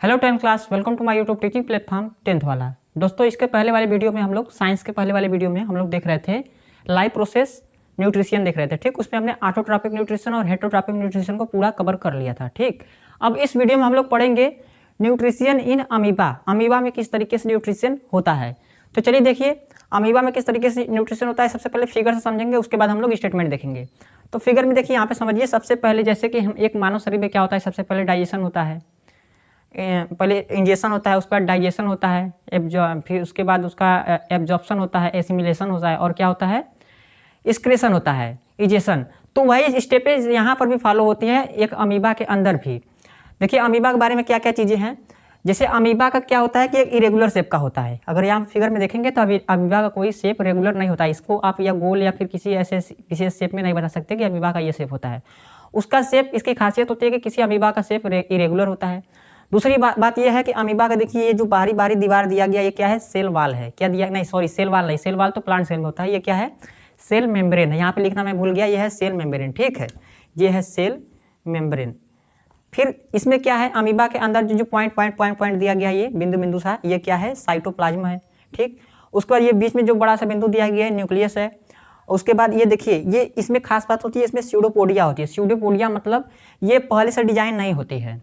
Hello 10th class, welcome to my YouTube teaching platform 10th वाला। दोस्तों, इसके पहले वाले वीडियो में हम लोग साइंस के पहले वाले वीडियो में हम लोग देख रहे थे लाइव प्रोसेस न्यूट्रिशन देख रहे थे। ठीक, उसमें हमने ऑटोट्रॉपिक न्यूट्रिशन और हेटरोट्रॉपिक न्यूट्रिशन को पूरा कवर कर लिया था। ठीक, अब इस वीडियो में हम लोग पढ़ेंगे न्यूट्रिशन इन अमीबा। अमीबा में किस तरीके से न्यूट्रिशन होता है। तो चलिए देखिए अमीबा में किस तरीके से न्यूट्रिशन होता है। सबसे पहले फिगर से समझेंगे, उसके बाद हम लोग स्टेटमेंट देखेंगे। तो फिगर में देखिए, यहाँ पे समझिए, सबसे पहले जैसे कि हम एक मानव शरीर में क्या होता है, सबसे पहले डाइजेशन होता है, पहले इंजेक्शन होता है, उसके बाद डाइजेशन होता है, फिर उसके बाद उसका एब्जॉर्प्शन होता है, एसिमिलेशन होता है, और क्या होता है, एक्सक्रेशन होता है, इजेशन। तो वही स्टेपेज यहाँ पर भी फॉलो होती हैं एक अमीबा के अंदर भी। देखिए अमीबा के बारे में क्या क्या चीज़ें हैं। जैसे अमीबा का क्या होता है कि एक इरेगुलर शेप का होता है। अगर यहाँ फिगर में देखेंगे तो अभी अमीबा का कोई शेप रेगुलर नहीं होता है। इसको आप या गोल या फिर किसी ऐसे विशेष शेप में नहीं बता सकते कि अमीबा का ये शेप होता है। उसका शेप, इसकी खासियत होती है कि किसी अमीबा का शेप इरेगुलर होता है। दूसरी बात यह है कि अमीबा का देखिए ये जो बारी बारी दीवार दिया गया, ये क्या है, सेल वाल है। क्या दिया, नहीं सॉरी, सेल वाल नहीं, सेल वाल तो प्लांट सेल में होता है। ये क्या है, सेल मेम्ब्रेन है। यहाँ पे लिखना मैं भूल गया, ये है सेल मेम्ब्रेन। ठीक है, ये है सेल मेम्ब्रेन। फिर इसमें क्या है, अमीबा के अंदर जो पॉइंट दिया गया, ये बिंदु बिंदु सा, ये क्या है, साइटोप्लाज्म है। ठीक, उसके बाद ये बीच में जो बड़ा सा बिंदु दिया गया है, न्यूक्लियस है। उसके बाद ये देखिए, ये इसमें खास बात होती है, इसमें स्यूडोपोडिया होती है। स्यूडोपोडिया मतलब ये पहले से डिजाइन नहीं होती है।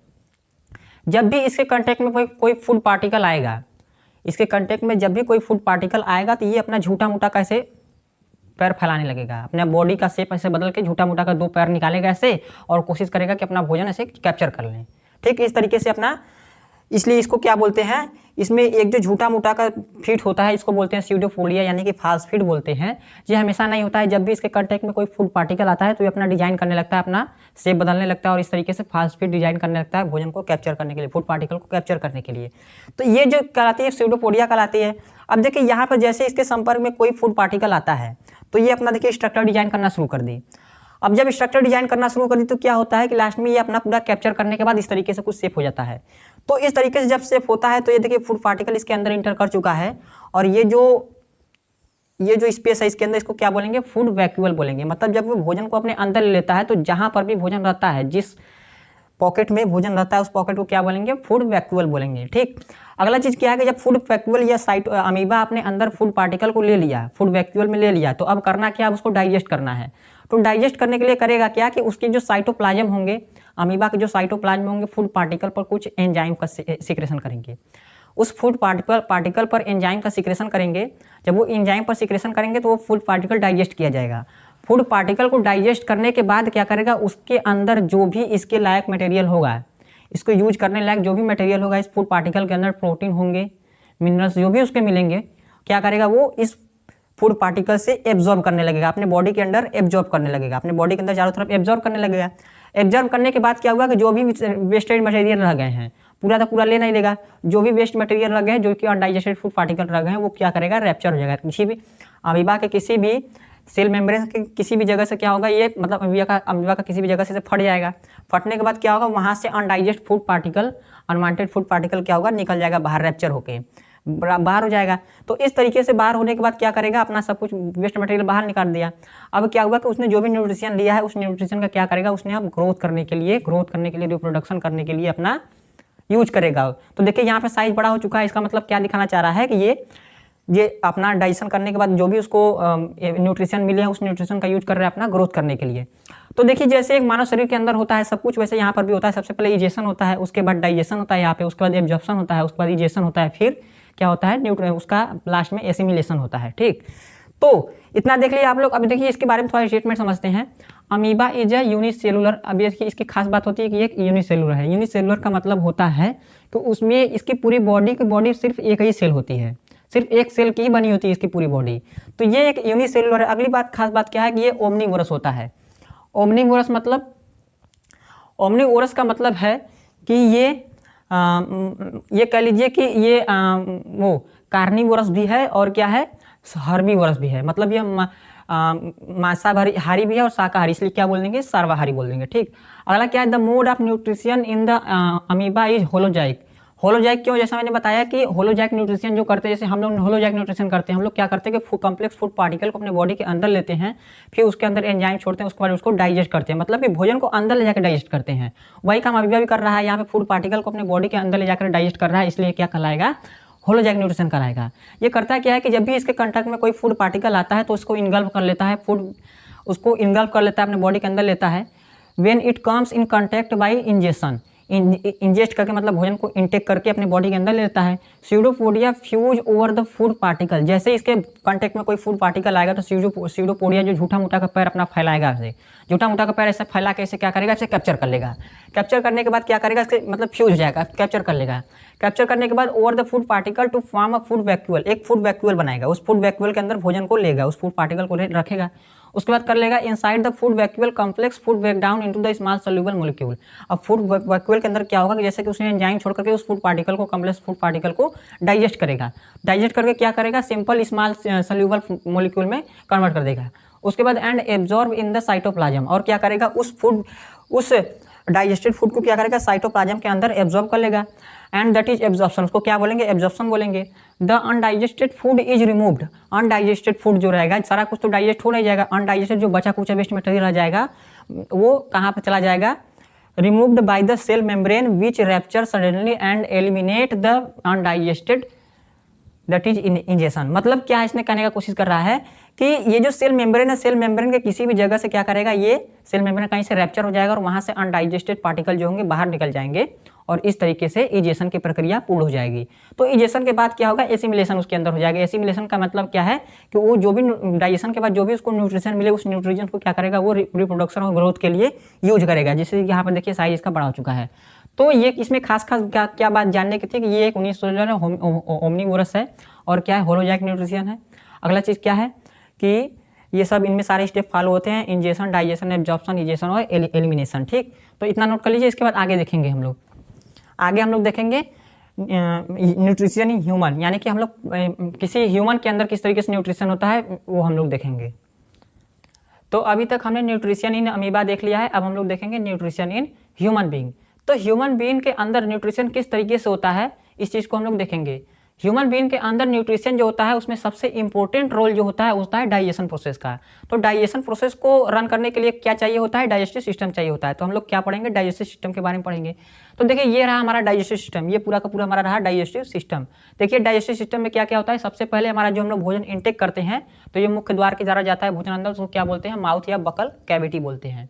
जब भी इसके कांटेक्ट में कोई फूड पार्टिकल आएगा, इसके कांटेक्ट में जब भी कोई फूड पार्टिकल आएगा तो ये अपना झूठा मूठा कैसे पैर फैलाने लगेगा, अपने बॉडी का शेप ऐसे बदल के झूठा मूठा का दो पैर निकालेगा ऐसे, और कोशिश करेगा कि अपना भोजन ऐसे कैप्चर कर लें। ठीक, इस तरीके से अपना, इसलिए इसको क्या बोलते हैं, इसमें एक जो झूठा मूठा का फीड होता है, इसको बोलते हैं स्यूडोपोडिया, यानी कि फास्ट फीड बोलते हैं। ये हमेशा नहीं होता है। जब भी इसके कांटेक्ट में कोई फूड पार्टिकल आता है तो ये अपना डिजाइन करने लगता है, अपना शेप बदलने लगता है, और इस तरीके से फास्ट फीड डिजाइन करने लगता है भोजन को कैप्चर करने के लिए, फूड पार्टिकल को कैप्चर करने के लिए। तो ये जो कहलाती है स्यूडोपोडिया कहलाती है। अब देखिए यहाँ पर जैसे इसके संपर्क में कोई फूड पार्टिकल आता है तो ये अपना देखिए स्ट्रक्चर डिजाइन करना शुरू कर दी। अब जब स्ट्रक्चर डिजाइन करना शुरू कर दी तो क्या होता है कि लास्ट में ये अपना पूरा कैप्चर करने के बाद इस तरीके से कुछ शेप हो जाता है। तो इस तरीके से जब शेप होता है तो ये देखिए फूड पार्टिकल इसके अंदर इंटर कर चुका है, और ये जो स्पेस है इसके अंदर, इसको क्या बोलेंगे, फूड वैक्यूल बोलेंगे। मतलब जब वो भोजन को अपने अंदर ले लेता है तो जहां पर भी भोजन रहता है, जिस पॉकेट में भोजन रहता है उस पॉकेट को क्या बोलेंगे, फूड वैक्यूल बोलेंगे। ठीक, अगला चीज क्या है कि जब फूड वैक्यूल या अमीबा अपने अंदर फूड पार्टिकल को ले लिया, फूड वैक्यूल में ले लिया, तो अब करना क्या, अब उसको डाइजेस्ट करना है। तो डाइजेस्ट करने के लिए करेगा क्या कि उसके जो साइटोप्लाज्म होंगे, अमीबा के जो साइटोप्लाज्म होंगे, फूड पार्टिकल पर कुछ एंजाइम का सिक्रेशन करेंगे। उस फूड पार्टिकल पर एंजाइम का सिक्रेशन करेंगे। जब वो एंजाइम पर सिक्रेशन करेंगे तो वो फूड पार्टिकल डाइजेस्ट किया जाएगा। फूड पार्टिकल को डाइजेस्ट करने के बाद क्या करेगा, उसके अंदर जो भी इसके लायक मटेरियल होगा, इसको यूज करने लायक जो भी मटेरियल होगा इस फूड पार्टिकल के अंदर, प्रोटीन होंगे, मिनरल्स जो भी उसके मिलेंगे, क्या करेगा, वो इस फूड पार्टिकल से एब्जॉर्ब करने लगेगा, अपने बॉडी के अंदर एब्जॉर्ब करने लगेगा, अपने बॉडी के अंदर चारों तरफ एब्जॉर्ब करने लगेगा। एब्जॉर्ब करने के बाद क्या होगा कि जो भी वेस्टेज मटेरियल रह गए हैं, पूरा का पूरा ले नहीं लेगा, जो भी वेस्ट मटेरियल रह गए हैं, जो कि अनडाइजेस्टेड फूड पार्टिकल रह गए हैं, वो क्या करेगा, रैप्चर हो जाएगा। किसी भी अमीबा के किसी भी सेल मेम्ब्रेन के किसी भी जगह से क्या होगा, ये मतलब अमीबा का किसी भी जगह से फट जाएगा। फटने के बाद क्या होगा, वहाँ से अनडाइजेस्ट food particle, unwanted food particle क्या होगा, निकल जाएगा बाहर, रैप्चर होके बाहर हो जाएगा। तो इस तरीके से बाहर होने के बाद क्या करेगा, अपना सब कुछ वेस्ट मटेरियल बाहर निकाल दिया। अब क्या हुआ कि उसने जो भी न्यूट्रिशन लिया है, उस न्यूट्रिशन का क्या करेगा, उसने अब ग्रोथ करने के लिए, रिप्रोडक्शन करने के लिए अपना यूज करेगा। तो देखिए यहाँ पे साइज बड़ा हो चुका है। इसका मतलब क्या दिखाना चाह रहा है कि ये अपना डाइजेशन करने के बाद जो भी उसको न्यूट्रिशन मिले हैं, उस न्यूट्रिशन का यूज कर रहा है अपना ग्रोथ करने के लिए। तो देखिए जैसे एक मानव शरीर के अंदर होता है सब कुछ, वैसे यहाँ पर भी होता है। सबसे पहले इजेशन होता है, उसके बाद डाइजेशन होता है यहाँ पे, उसके बाद एब्जॉर्प्शन होता है, उसके बाद इजेशन होता है, फिर क्या होता है, उसका लास्ट में एसिमिलेशन होता है। ठीक, तो इतना देख लिया आप लोग। अभी देखिए इसके बारे में थोड़ा स्टेटमेंट समझते हैं। Amoeba is a unicellular. अब देखिए इसकी खास बात होती है कि एक यूनिसेलुलर है। यूनिसेलुलर का मतलब होता है कि उसमें इसकी पूरी बॉडी सिर्फ एक ही सेल होती है, सिर्फ एक सेल की ही बनी होती है इसकी पूरी बॉडी। तो ये एक यूनिसेलुलर है। अगली बात, खास बात क्या है कि ये ओमनीवोरस होता है। ओमनीवोरस मतलब, ओमनीवोरस का मतलब है कि ये कह लीजिए कि ये वो कार्निवोरस भी है और क्या है, हर्बीवोरस भी है। मतलब ये मांसाहारी भी है और शाकाहारी, इसलिए क्या बोल देंगे, सर्वाहारी बोल देंगे। ठीक, अगला क्या है, the mode of nutrition in the amoeba is holozoic. Holozoic क्यों, जैसा मैंने बताया कि होलोजैक न्यूट्रिशन जो करते हैं, जैसे हम लोग होलोजैक न्यूट्रिशन करते हैं, हम लोग क्या करते हैं कि कॉम्प्लेक्स फूड पार्टिकल को अपने बॉडी के अंदर लेते हैं, फिर उसके अंदर एंजाइम छोड़ते हैं, उसके बाद उसको डाइजेस्ट करते हैं, मतलब कि भोजन को अंदर ले जाकर डाइजेस्ट करते हैं। वही काम अभी भी कर रहा है, यहाँ पे फूड पार्टिकल को अपने बॉडी के अंदर ले जाकर डाइजेस्ट कर रहा है, इसलिए क्या कहलाएगा, होलोजैक न्यूट्रिशन कराएगा। ये करता क्या है कि जब भी इसके कंटेक्ट में कोई फूड पार्टिकल आता है तो उसको इनगल्फ कर लेता है, उसको इनगल्फ कर लेता है, अपने बॉडी के अंदर लेता है। When it comes in contact bye injection, ingest करके मतलब भोजन को इंटेक करके अपने बॉडी के अंदर लेता है। Pseudopodia fuse over the food particle, जैसे इसके कांटेक्ट में कोई फूड पार्टिकल आएगा तो स्यूडोपोडिया जो झूठा मूठा का पैर अपना फैलाएगा, ऐसे झूठा मूठा का पैर ऐसे फैला के इसे क्या करेगा, इसे कैप्चर कर लेगा। कैप्चर करने के बाद क्या करेगा, इसके मतलब फ्यूज हो जाएगा, कैप्चर कर लेगा। कैप्चर करने के बाद over the food particle to form a food vacuole, एक फूड वैक्यूल बनाएगा, उस फूड वैक्यूल के अंदर भोजन को लेगा, उस फूड पार्टिकल को रखेगा। उसके बाद कर लेगा inside the food vacuole complex food break down into the small soluble molecule. अब फूड वैक्यूल के अंदर क्या होगा कि जैसे कि उसने एंजाइम छोड़ करके उस फूड पार्टिकल को, कॉम्प्लेक्स फूड पार्टिकल को डाइजेस्ट करेगा, डाइजेस्ट करके क्या करेगा, सिंपल स्मॉल सोल्यूबल मॉलिक्यूल में कन्वर्ट कर देगा। उसके बाद and absorb in the cytoplasm, और क्या करेगा, उस डाइजेस्टेड फूड को क्या करेगा, साइटोप्लाज्म के अंदर एब्जॉर्ब कर लेगा। एंड दैट इज एब्जॉर्प्शन, उसको क्या बोलेंगे, एब्जॉर्प्शन बोलेंगे। The undigested food is removed, undigested food जो रहेगा, सारा कुछ तो डाइजेस्ट हो नहीं जाएगा, अनडाइजेस्टेड जो बचा कुचा वेस्ट मटेरियल रह जाएगा वो कहाँ पर चला जाएगा, removed by the cell membrane which rupture suddenly and eliminate the undigested, that is injection. मतलब क्या है, इसने कहने का कोशिश कर रहा है कि ये जो सेल मेम्ब्रेन है, सेल मेम्ब्रेन के किसी भी जगह से क्या करेगा, ये सेल मेम्ब्रेन कहीं से रैप्चर हो जाएगा और वहाँ से अनडाइजेस्टेड पार्टिकल जो होंगे बाहर निकल जाएंगे और इस तरीके से इजेशन की प्रक्रिया पूर्ण हो जाएगी। तो इजेशन के बाद क्या होगा, एसिमिलेशन उसके अंदर हो जाएगा। एसिमिलेशन का मतलब क्या है कि वो जो भी डाइजेशन के बाद जो भी उसको न्यूट्रिशन मिले, उस न्यूट्रिशन को क्या करेगा, वो रिप्रोडक्शन और ग्रोथ के लिए यूज करेगा। जैसे यहाँ पर देखिए साइज इसका बड़ा हो चुका है। तो ये इसमें खास क्या बात जानने की थी कि ये एक 1916 ओमनीवोरस है और क्या है, होलोजैक न्यूट्रिशन है। अगला चीज़ क्या है कि ये सब इनमें सारे स्टेप फॉलो होते हैं, इंजेक्शन, डाइजेशन, एब्जॉर्प्शन, इजेशन और एलिमिनेशन। ठीक, तो इतना नोट कर लीजिए। इसके बाद आगे देखेंगे हम लोग देखेंगे न्यूट्रिशन इन ह्यूमन, यानी कि हम लोग किसी ह्यूमन के अंदर किस तरीके से न्यूट्रिशन होता है वो हम लोग देखेंगे। तो अभी तक हमने न्यूट्रिशन इन अमीबा देख लिया है, अब हम लोग देखेंगे न्यूट्रिशन इन ह्यूमन बीइंग। तो ह्यूमन बीइंग के अंदर न्यूट्रिशन किस तरीके से होता है, इस चीज़ को हम लोग देखेंगे। ह्यूमन बीइंग के अंदर न्यूट्रिशन जो होता है उसमें सबसे इंपॉर्टेंट रोल जो होता है डाइजेशन प्रोसेस का। तो डाइजेशन प्रोसेस को रन करने के लिए क्या चाहिए होता है, डाइजेस्टिव सिस्टम चाहिए होता है। तो हम लोग क्या पढ़ेंगे, डाइजेस्टिव सिस्टम के बारे में पढ़ेंगे। तो देखिए ये रहा हमारा डाइजेस्टिव सिस्टम, ये पूरा का पूरा हमारा रहा डाइजेस्टिव सिस्टम। देखिए डाइजेस्टिव सिस्टम में क्या क्या होता है, सबसे पहले हमारा जो हम लोग भोजन इंटेक करते हैं तो ये मुख्य द्वार के द्वारा जाता है भोजन अंदर, उसको क्या बोलते हैं, माउथ या बकल कैविटी बोलते हैं।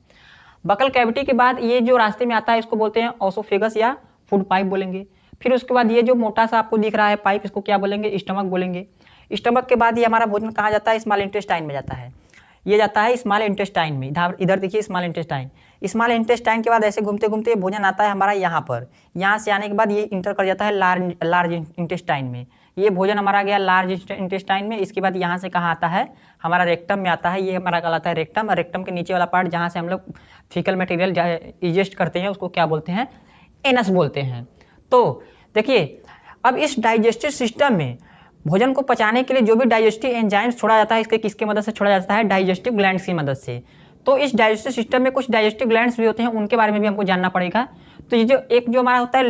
बकल कैविटी के बाद ये जो रास्ते में आता है इसको बोलते हैं ओसोफेगस या फूड पाइप बोलेंगे। फिर उसके बाद ये जो मोटा सा आपको दिख रहा है पाइप, इसको क्या बोलेंगे, स्टमक बोलेंगे। स्टमक के बाद ये हमारा भोजन कहाँ जाता है, स्मॉल इंटेस्टाइन में जाता है। ये जाता है स्मॉल इंटेस्टाइन में, इधर देखिए स्मॉल इंटेस्टाइन। स्मॉल इंटेस्टाइन के बाद ऐसे घूमते घूमते भोजन आता है हमारा यहाँ पर। यहाँ से आने के बाद ये इंटर कर जाता है लार्ज इंटेस्टाइन में। ये भोजन हमारा गया लार्ज इंटेस्टाइन में। इसके बाद यहाँ से कहाँ आता है, हमारा रेक्टम में आता है। ये हमारा कहलाता है रेक्टम, और रेक्टम के नीचे वाला पार्ट जहाँ से हम लोग फीकल मटेरियल इजेस्ट करते हैं उसको क्या बोलते हैं, एनस बोलते हैं। तो देखिए अब इस डाइजेस्टिव सिस्टम में भोजन को पचाने के लिए जो भी डाइजेस्टिव एंजाइम्स छोड़ा जाता है, इसके किसके मदद से छोड़ा जाता है, डाइजेस्टिव ग्लैंड्स की मदद से। तो इस डाइजेस्टिव सिस्टम में कुछ डाइजेस्टिव ग्लैंड्स भी होते हैं, उनके बारे में भी हमको जानना पड़ेगा। तो ये जो हमारा होता है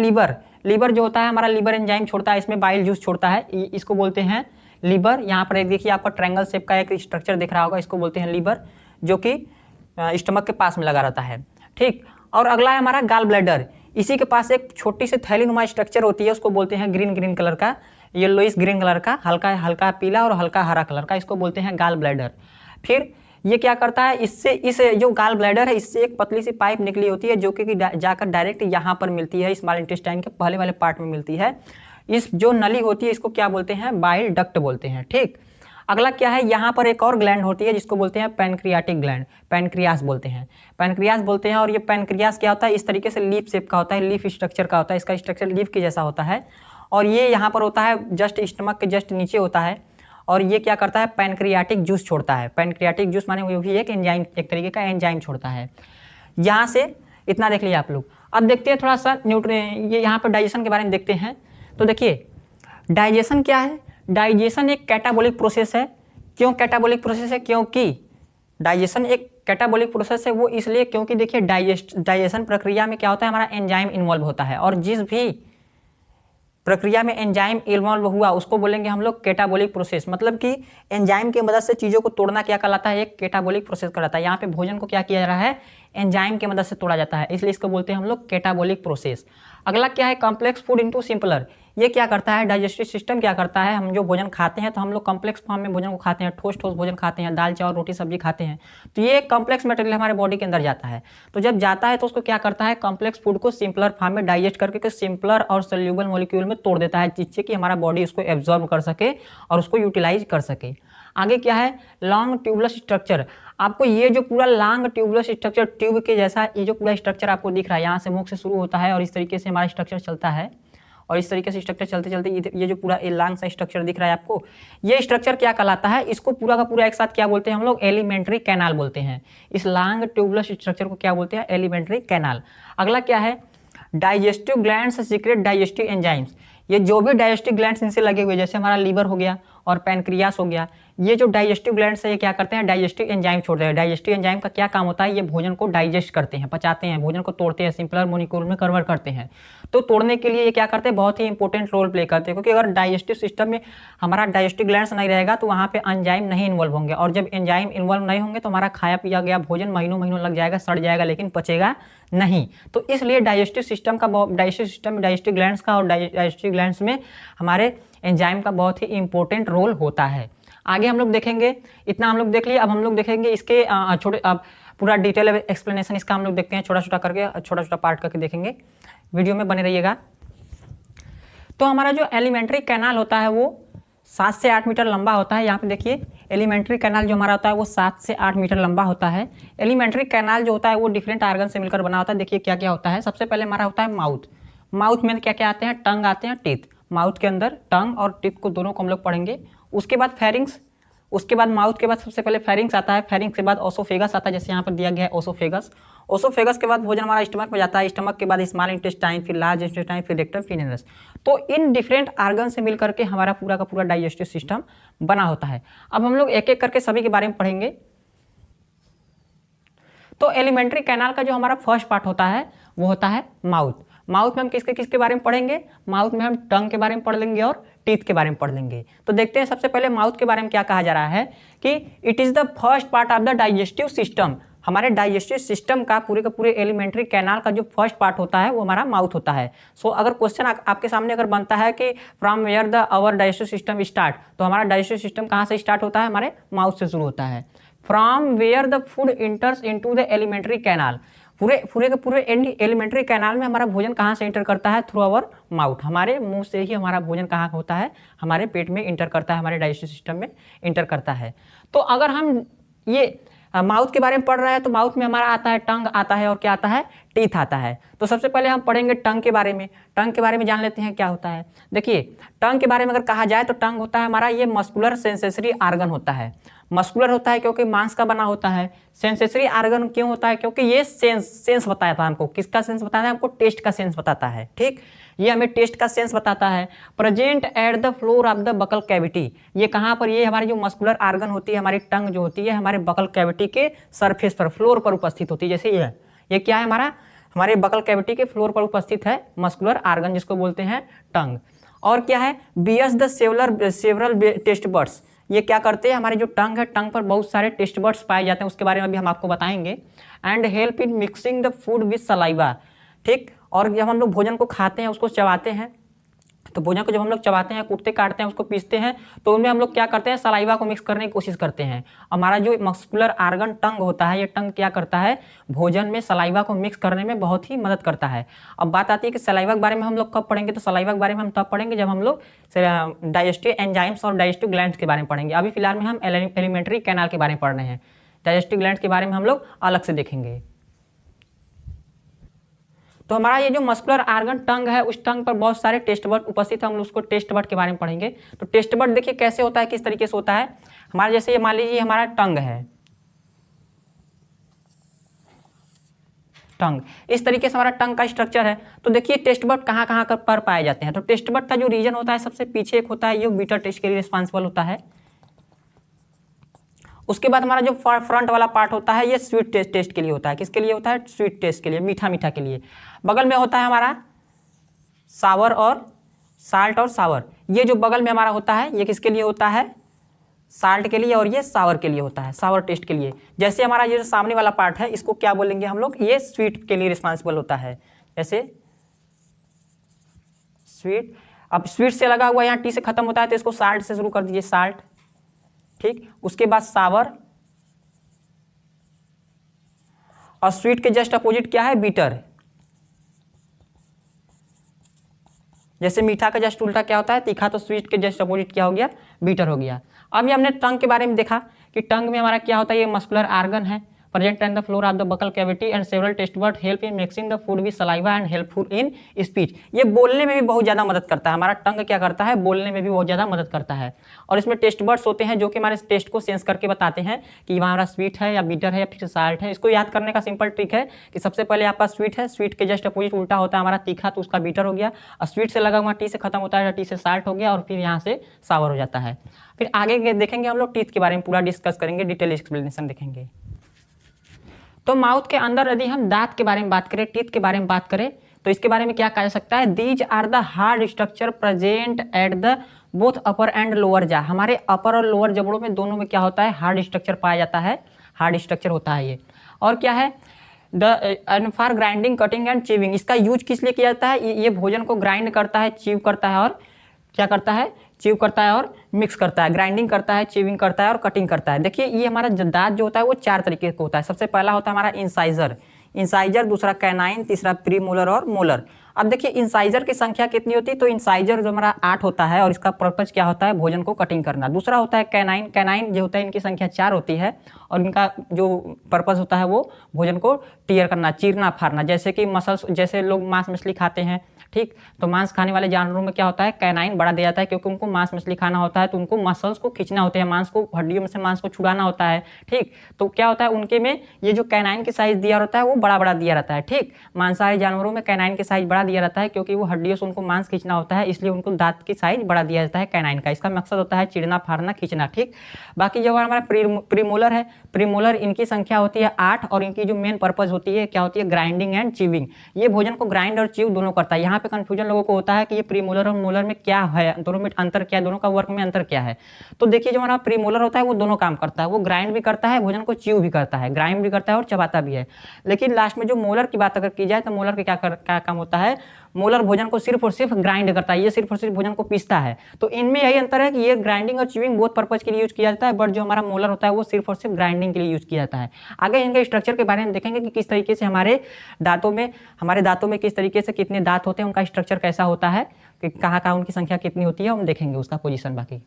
लीवर जो होता है हमारा, लीवर एंजाइम छोड़ता है, इसमें बाइल जूस छोड़ता है, इसको बोलते हैं लीवर। यहाँ पर एक देखिए आपका ट्रायंगल शेप का एक स्ट्रक्चर दिख रहा होगा, इसको बोलते हैं लीवर, जो कि स्टमक के पास में लगा रहता है। ठीक, और अगला है हमारा गाल ब्लैडर। इसी के पास एक छोटी सी थैली नुमा स्ट्रक्चर होती है, उसको बोलते हैं ग्रीन कलर का, येलोइश ग्रीन कलर का, हल्का पीला और हल्का हरा कलर का, इसको बोलते हैं गाल ब्लैडर। फिर ये क्या करता है, इससे इस जो गाल ब्लैडर है इससे एक पतली सी पाइप निकली होती है जो कि जाकर डायरेक्ट यहाँ पर मिलती है, स्मॉल इंटेस्टाइन के पहले वाले पार्ट में मिलती है। इस जो नली होती है इसको क्या बोलते हैं, बाइल डक्ट बोलते हैं। ठीक, अगला क्या है, यहाँ पर एक और ग्लैंड होती है जिसको बोलते हैं पैनक्रियाटिक ग्लैंड, पैनक्रियास बोलते हैं। और ये पैनक्रियास क्या होता है, इस तरीके से लीफ शेप का होता है, लीफ स्ट्रक्चर का होता है, इसका स्ट्रक्चर लीफ के जैसा होता है। और ये यहाँ पर होता है जस्ट स्टमक के जस्ट नीचे होता है। और ये क्या करता है, पैनक्रियाटिक जूस छोड़ता है। पैनक्रियाटिक जूस माने वो भी एक एंजाइम, एक तरीके का एंजाइम छोड़ता है। यहाँ से इतना देख लिया आप लोग। अब देखते हैं थोड़ा सा ये यहाँ पर डाइजेशन के बारे में देखते हैं। तो देखिए डाइजेशन क्या है, डाइजेशन एक कैटाबॉलिक प्रोसेस है। क्यों कैटाबॉलिक प्रोसेस है, क्योंकि डाइजेशन एक कैटाबॉलिक प्रोसेस है वो इसलिए क्योंकि देखिए डाइजेशन प्रक्रिया में क्या होता है, हमारा एंजाइम इन्वॉल्व होता है। और जिस भी प्रक्रिया में एंजाइम इन्वॉल्व हुआ उसको बोलेंगे हम लोग कैटाबोलिक प्रोसेस। मतलब कि एंजाइम की मदद से चीज़ों को तोड़ना क्या कहलाता है, एक कैटाबोलिक प्रोसेस कहलाता है। यहाँ पे भोजन को क्या किया जा रहा है, एंजाइम की मदद से तोड़ा जाता है, इसलिए इसको बोलते हैं हम लोग कैटाबोलिक प्रोसेस। अगला क्या है, कॉम्प्लेक्स फूड इनटू सिंपलर। ये क्या करता है, डाइजेस्टिव सिस्टम क्या करता है, हम जो भोजन खाते हैं तो हम लोग कॉम्प्लेक्स फॉर्म में भोजन को खाते हैं, ठोस ठोस भोजन खाते हैं, दाल चावल रोटी सब्जी खाते हैं, तो ये कॉम्प्लेक्स मटेरियल हमारे बॉडी के अंदर जाता है। तो जब जाता है तो उसको क्या करता है, कॉम्प्लेक्स फूड को सिंपलर फॉर्म में डाइजेस्ट करके सिंपलर और सोल्यूबल मॉलिक्यूल में तोड़ देता है, जिससे कि हमारा बॉडी उसको एब्जॉर्ब कर सके और उसको यूटिलाइज कर सके। आगे क्या है, लॉन्ग ट्यूबुलस स्ट्रक्चर। आपको ये जो पूरा लॉन्ग ट्यूबुलस स्ट्रक्चर, ट्यूब के जैसा ये जो पूरा स्ट्रक्चर आपको दिख रहा है, यहाँ से मुख से शुरू होता है और इस तरीके से हमारा स्ट्रक्चर चलता है, और इस तरीके से स्ट्रक्चर चलते चलते ये जो पूरा लॉन्ग सा स्ट्रक्चर दिख रहा है आपको, ये स्ट्रक्चर क्या कहलाता है, इसको पूरा का पूरा एक साथ क्या बोलते हैं हम लोग, एलिमेंट्री कैनाल बोलते हैं। इस लॉन्ग ट्यूबुलस स्ट्रक्चर को क्या बोलते हैं, एलिमेंट्री कैनाल। अगला क्या है, digestive glands secret digestive enzymes. ये जो भी डाइजेस्टिव ग्लैंड्स इनसे लगे हुए, जैसे हमारा लीवर हो गया और पैनक्रियास हो गया, ये जो डाइजेस्टिव ग्लैंड्स है ये क्या करते हैं, डाइजेस्टिव एंजाइम छोड़ते हैं। डाइजेस्टिव एंजाइम का क्या काम होता है, ये भोजन को डाइजेस्ट करते हैं, पचाते हैं, भोजन को तोड़ते हैं, सिंपलर मॉलिक्यूल में कन्वर्ट करते हैं। तो तोड़ने के लिए ये क्या करते हैं, बहुत ही इंपॉर्टेंट रोल प्ले करते हैं, क्योंकि अगर डाइजेस्टिव सिस्टम में हमारा डाइजेस्टिव ग्लैंड्स नहीं रहेगा तो वहाँ पे एंजाइम नहीं इन्वॉल्व होंगे, और जब एंजाइम इन्वॉल्व नहीं होंगे तो हमारा खाया पिया गया भोजन महीनों महीनों लग जाएगा, सड़ जाएगा, लेकिन पचेगा नहीं। तो इसलिए डाइजेस्टिव सिस्टम का, डाइजेस्टिव सिस्टम में डाइजेस्टिव ग्लैंड्स का और डाइजेस्टिव ग्लैंड्स में हमारे एंजाइम का बहुत ही इंपॉर्टेंट रोल होता है। आगे हम लोग देखेंगे, इतना हम लोग देख लिए, अब हम लोग देखेंगे इसके छोटे, अब पूरा डिटेल एक्सप्लेनेशन इसका हम लोग देखते हैं, छोटा छोटा करके, छोटा छोटा पार्ट करके देखेंगे, वीडियो में बने रहिएगा। तो हमारा जो एलिमेंट्री कैनाल होता है वो 7 से 8 मीटर लंबा होता है। यहाँ पे देखिए एलिमेंट्री कैनाल जो हमारा होता है वो 7 से 8 मीटर लंबा होता है। एलिमेंट्री कैनाल जो होता है वो डिफरेंट आर्गन से मिलकर बना होता है। देखिए क्या क्या होता है, सबसे पहले हमारा होता है माउथ। माउथ में क्या क्या आते हैं, टंग आते हैं, टीथ। माउथ के अंदर टंग और टीथ को दोनों को हम लोग पढ़ेंगे। उसके बाद फेरिंग्स, उसके बाद माउथ के बाद सबसे पहले फेरिंग्स आता है, फेरिंग्स के बाद ओसोफेगस आता है, जैसे यहाँ पर दिया गया है ओसोफेगस। ओसोफेगस के बाद भोजन हमारा स्टमक में जाता है, स्टमक के बाद स्मॉल इंटेस्टाइन, फिर लार्ज इंटेस्टाइन, फिर रेक्टम, फिर एनस। तो इन डिफरेंट आर्गन से मिलकर के हमारा पूरा का पूरा डाइजेस्टिव सिस्टम बना होता है। अब हम लोग एक एक करके सभी के बारे में पढ़ेंगे। तो एलिमेंट्री कैनाल का जो हमारा फर्स्ट पार्ट होता है वो होता है माउथ। माउथ में हम किसके किसके बारे में पढ़ेंगे, माउथ में हम टंग के बारे में पढ़ लेंगे और टीथ के बारे में पढ़ लेंगे। तो देखते हैं सबसे पहले माउथ के बारे में क्या कहा जा रहा है कि it is the first part of the digestive system. हमारे डाइजेस्टिव सिस्टम का पूरे एलिमेंट्री कैनाल का जो फर्स्ट पार्ट होता है वो हमारा माउथ होता है। सो अगर क्वेश्चन आपके सामने अगर बनता है कि from where the our digestive system start, तो हमारा डाइजेस्टिव सिस्टम कहाँ से स्टार्ट होता है, हमारे माउथ से शुरू होता है। From where the food enters into the alimentary canal, पूरे एलिमेंट्री कैनाल में हमारा भोजन कहाँ से इंटर करता है, थ्रू आवर माउथ। हमारे मुंह से ही हमारा भोजन कहाँ होता है, हमारे पेट में इंटर करता है, हमारे डाइजेस्टिव सिस्टम में इंटर करता है। तो अगर हम ये माउथ के बारे में पढ़ रहे हैं तो माउथ में हमारा आता है टंग आता है और क्या आता है, टीथ आता है। तो सबसे पहले हम पढ़ेंगे टंग के बारे में। टंग के बारे में जान लेते हैं क्या होता है। देखिए टंग के बारे में अगर कहा जाए तो टंग होता है हमारा ये मस्कुलर सेंसेसरी आर्गन होता है। मस्कुलर होता है क्योंकि मांस का बना होता है। सेंसेसरी आर्गन क्यों होता है, क्योंकि ये सेंस बताया था हमको, किसका सेंस बताता है, हमको टेस्ट का सेंस बताता है। ठीक, ये हमें टेस्ट का सेंस बताता है। Present at the floor of the buccal cavity, ये कहाँ पर, ये हमारी जो मस्कुलर आर्गन होती है, हमारी टंग जो होती है हमारे बकल कैविटी के सरफेस पर, फ्लोर पर उपस्थित होती है। जैसे ये क्या है, हमारे बकल कैविटी के फ्लोर पर उपस्थित है मस्कुलर आर्गन, जिसको बोलते हैं टंग। और क्या है, बियस द सेवरल टेस्ट बर्ड्स, ये क्या करते हैं, हमारी जो टंग है, टंग पर बहुत सारे टेस्ट बर्ड्स पाए जाते हैं, उसके बारे में भी हम आपको बताएंगे। And help in mixing the food with saliva. ठीक, और जब हम लोग भोजन को खाते हैं, उसको चबाते हैं, तो भोजन को जब हम लोग चबाते हैं, कूटते काटते हैं, उसको पीसते हैं, तो उनमें हम लोग क्या करते हैं, सलाइवा को मिक्स करने की कोशिश करते हैं। हमारा जो मस्कुलर आर्गन टंग होता है, ये टंग क्या करता है, भोजन में सलाइवा को मिक्स करने में बहुत ही मदद करता है। अब बात आती है कि सलाइवा के बारे में हम लोग कब पढ़ेंगे, तो सलाइवा के बारे में हम तब पढ़ेंगे जब हम लोग डाइजेस्टिव एंजाइम्स और डाइजेस्टिव ग्लैंड्स के बारे में पढ़ेंगे। अभी फिलहाल में हम एलिमेंट्री कैनाल के बारे में पढ़ रहे हैं, डाइजेस्टिव ग्लैंड्स के बारे में हम लोग अलग से देखेंगे। तो हमारा ये जो मस्कुलर आर्गन टंग है, उस टंग पर बहुत सारे टेस्ट बर्ड उपस्थित है, हम उसको टेस्ट बर्ड के बारे में पढ़ेंगे। तो टेस्ट बर्ड देखिए कैसे होता है, किस तरीके से होता है। हमारा जैसे ये मान लीजिए हमारा टंग है, टंग इस तरीके से हमारा टंग का स्ट्रक्चर है। तो देखिए टेस्ट बर्ड कहाँ कहाँ पर पाए जाते हैं। तो टेस्ट बर्ड का जो रीजन होता है, सबसे पीछे एक होता है, ये बीटा टेस्ट के लिए रिस्पॉन्सिबल होता है। उसके बाद हमारा जो फ्रंट वाला पार्ट होता है, ये स्वीट टेस्ट के लिए होता है। किसके लिए होता है, स्वीट टेस्ट के लिए, मीठा मीठा के लिए। बगल में होता है हमारा सावर और साल्ट और सावर। ये जो बगल में हमारा होता है ये किसके लिए होता है, साल्ट के लिए, और ये सावर के लिए होता है, सावर टेस्ट के लिए। जैसे हमारा ये जो सामने वाला पार्ट है इसको क्या बोलेंगे हम लोग, ये स्वीट के लिए रिस्पॉन्सिबल होता है। जैसे स्वीट, अब स्वीट से लगा हुआ यहाँ टी से खत्म होता है तो इसको साल्ट से शुरू कर दीजिए, साल्ट। ठीक, उसके बाद सावर, और स्वीट के जस्ट अपोजिट क्या है, बीटर। जैसे मीठा का जस्ट उल्टा क्या होता है, तीखा, तो स्वीट के जस्ट अपोजिट क्या हो गया, बीटर हो गया। अब ये हमने टंग के बारे में देखा कि टंग में हमारा क्या होता है, ये मस्कुलर आर्गन है, present in the floor of the buccal cavity and several taste bud help in mixing the food with saliva and helpful in speech. ये बोलने में भी बहुत ज़्यादा मदद करता है, हमारा टंग क्या करता है, बोलने में भी बहुत ज़्यादा मदद करता है। और इसमें टेस्ट बर्ड्स होते हैं जो कि हमारे टेस्ट को सेंस करके बताते हैं कि हमारा स्वीट है या बीटर है या फिर साल्ट है। इसको याद करने का सिंपल ट्रिक है कि सबसे पहले आपका स्वीट है, स्वीट के जस्ट अपोजिट उल्टा होता है हमारा तीखा, तो उसका बीटर हो गया, और स्वीट से लगा हुआ टी से खत्म होता है, टी से साल्ट हो गया, और फिर यहाँ से सावर हो जाता है। फिर आगे देखेंगे हम लोग टीथ के बारे में पूरा डिस्कस करेंगे, डिटेल एक्सप्लेनेशन देखेंगे। तो माउथ के अंदर यदि हम दांत के बारे में बात करें, टीथ के बारे में बात करें, तो इसके बारे में क्या कहा जा सकता है, these are the hard structure present at the both upper and lower jaw. हमारे अपर और लोअर जबड़ों में दोनों में क्या होता है, हार्ड स्ट्रक्चर पाया जाता है, हार्ड स्ट्रक्चर होता है ये। और क्या है, the for grinding, cutting and chewing. इसका यूज किस लिए किया जाता है, ये भोजन को ग्राइंड करता है, चीव करता है, और क्या करता है, चीव करता है और मिक्स करता है, ग्राइंडिंग करता है, चीविंग करता है और कटिंग करता है। देखिए ये हमारा दांत जो होता है वो 4 तरीके का होता है। सबसे पहला होता है हमारा इंसाइजर, इंसाइजर, दूसरा कैनाइन, तीसरा प्रीमोलर और मोलर। अब देखिए इंसाइजर की संख्या कितनी होती है, तो इंसाइजर जो हमारा 8 होता है और इसका पर्पज क्या होता है, भोजन को कटिंग करना। दूसरा होता है कैनाइन, कैनाइन जो होता है इनकी संख्या 4 होती है और इनका जो पर्पज होता है वो भोजन को टीयर करना, चीरना, फाड़ना। जैसे कि मसल्स, जैसे लोग मांस मछली खाते हैं, ठीक, तो मांस खाने वाले जानवरों में क्या होता है, कैनाइन बड़ा दिया जाता है, क्योंकि उनको मांस मछली खाना होता है तो उनको मसल्स को खींचना होता है, मांस को, हड्डियों में से मांस को छुड़ाना होता है। ठीक, तो क्या होता है उनके में ये जो कैनाइन की साइज दिया रहता है वो बड़ा बड़ा दिया रहता है। ठीक, मांसाहारी जानवरों में कैनाइन की साइज बड़ा दिया रहता है क्योंकि वो हड्डियों से उनको मांस खींचना होता है, इसलिए उनको दांत की साइज बड़ा दिया जाता है कैनाइन का। इसका मकसद होता है चिड़ना, फाड़ना, खींचना। ठीक, बाकी जो हमारा प्रीमोलर है, प्रीमोलर इनकी संख्या होती है 8 और इनकी जो मेन पर्पज होती है क्या होती है, ग्राइंडिंग एंड चीविंग। ये भोजन को ग्राइंड और चीव दोनों करता है। यहाँ पे कंफ्यूजन लोगों को होता है कि ये प्रीमोलर और मोलर में क्या है, दोनों में अंतर क्या है, दोनों का वर्क में अंतर क्या है। तो देखिए जो हमारा प्रीमोलर होता है वो दोनों काम करता है, वो ग्राइंड भी करता है, भोजन को चीव भी करता है, ग्राइंड भी करता है और चबाता भी है। लेकिन लास्ट में जो मोलर की बात अगर की जाए तो मोलर के क्या काम होता है, मोलर भोजन को सिर्फ और सिर्फ ग्राइंड करता है, ये सिर्फ और सिर्फ भोजन को पीसता है। तो इनमें यही अंतर है कि ये ग्राइंडिंग और चीविंग बहुत पर्पज के लिए यूज किया जाता है, बट जो हमारा मोलर होता है वो सिर्फ और सिर्फ ग्राइंडिंग के लिए यूज किया जाता है। आगे इनके स्ट्रक्चर के बारे में देखेंगे कि किस तरीके से हमारे दांतों में किस तरीके से कितने दांत होते हैं, उनका स्ट्रक्चर कैसा होता है, कि कहाँ उनकी संख्या कितनी होती है, हम देखेंगे उसका पोजीशन। बाकी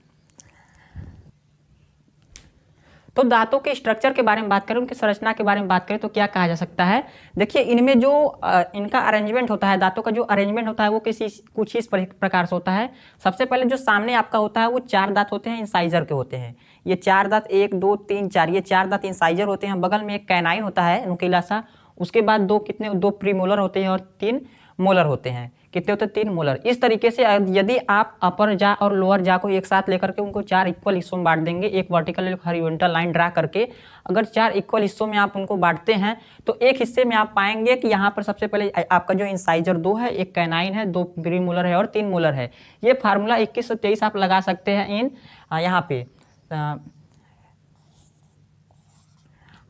तो दांतों के स्ट्रक्चर के बारे में बात करें, उनकी संरचना के बारे में बात करें तो क्या कहा जा सकता है, देखिए इनमें जो इनका अरेंजमेंट होता है, दांतों का जो अरेंजमेंट होता है वो कुछ इस प्रकार से होता है। सबसे पहले जो सामने आपका होता है वो 4 दांत होते हैं, इंसाइजर के होते हैं। ये 4 दांत 1 2 3 4, ये 4 दांत इंसाइजर होते हैं। बगल में एक कैनाइन होता है नुकीला सा, उसके बाद दो प्रीमोलर होते हैं और 3 मोलर होते हैं। कितने होते हैं, 3 मोलर। इस तरीके से यदि आप अपर जा और लोअर जा को एक साथ लेकर के उनको 4 इक्वल हिस्सों में बांट देंगे, एक वर्टिकल एक हॉरिजॉन्टल लाइन ड्रा करके, अगर 4 इक्वल हिस्सों में आप उनको बांटते हैं तो एक हिस्से में आप पाएंगे कि यहाँ पर सबसे पहले आपका जो इंसाइजर 2 है, एक कैनाइन है, 2 प्रीमोलर है और 3 मोलर है। ये फार्मूला 21 से 23 आप लगा सकते हैं इन यहाँ पे।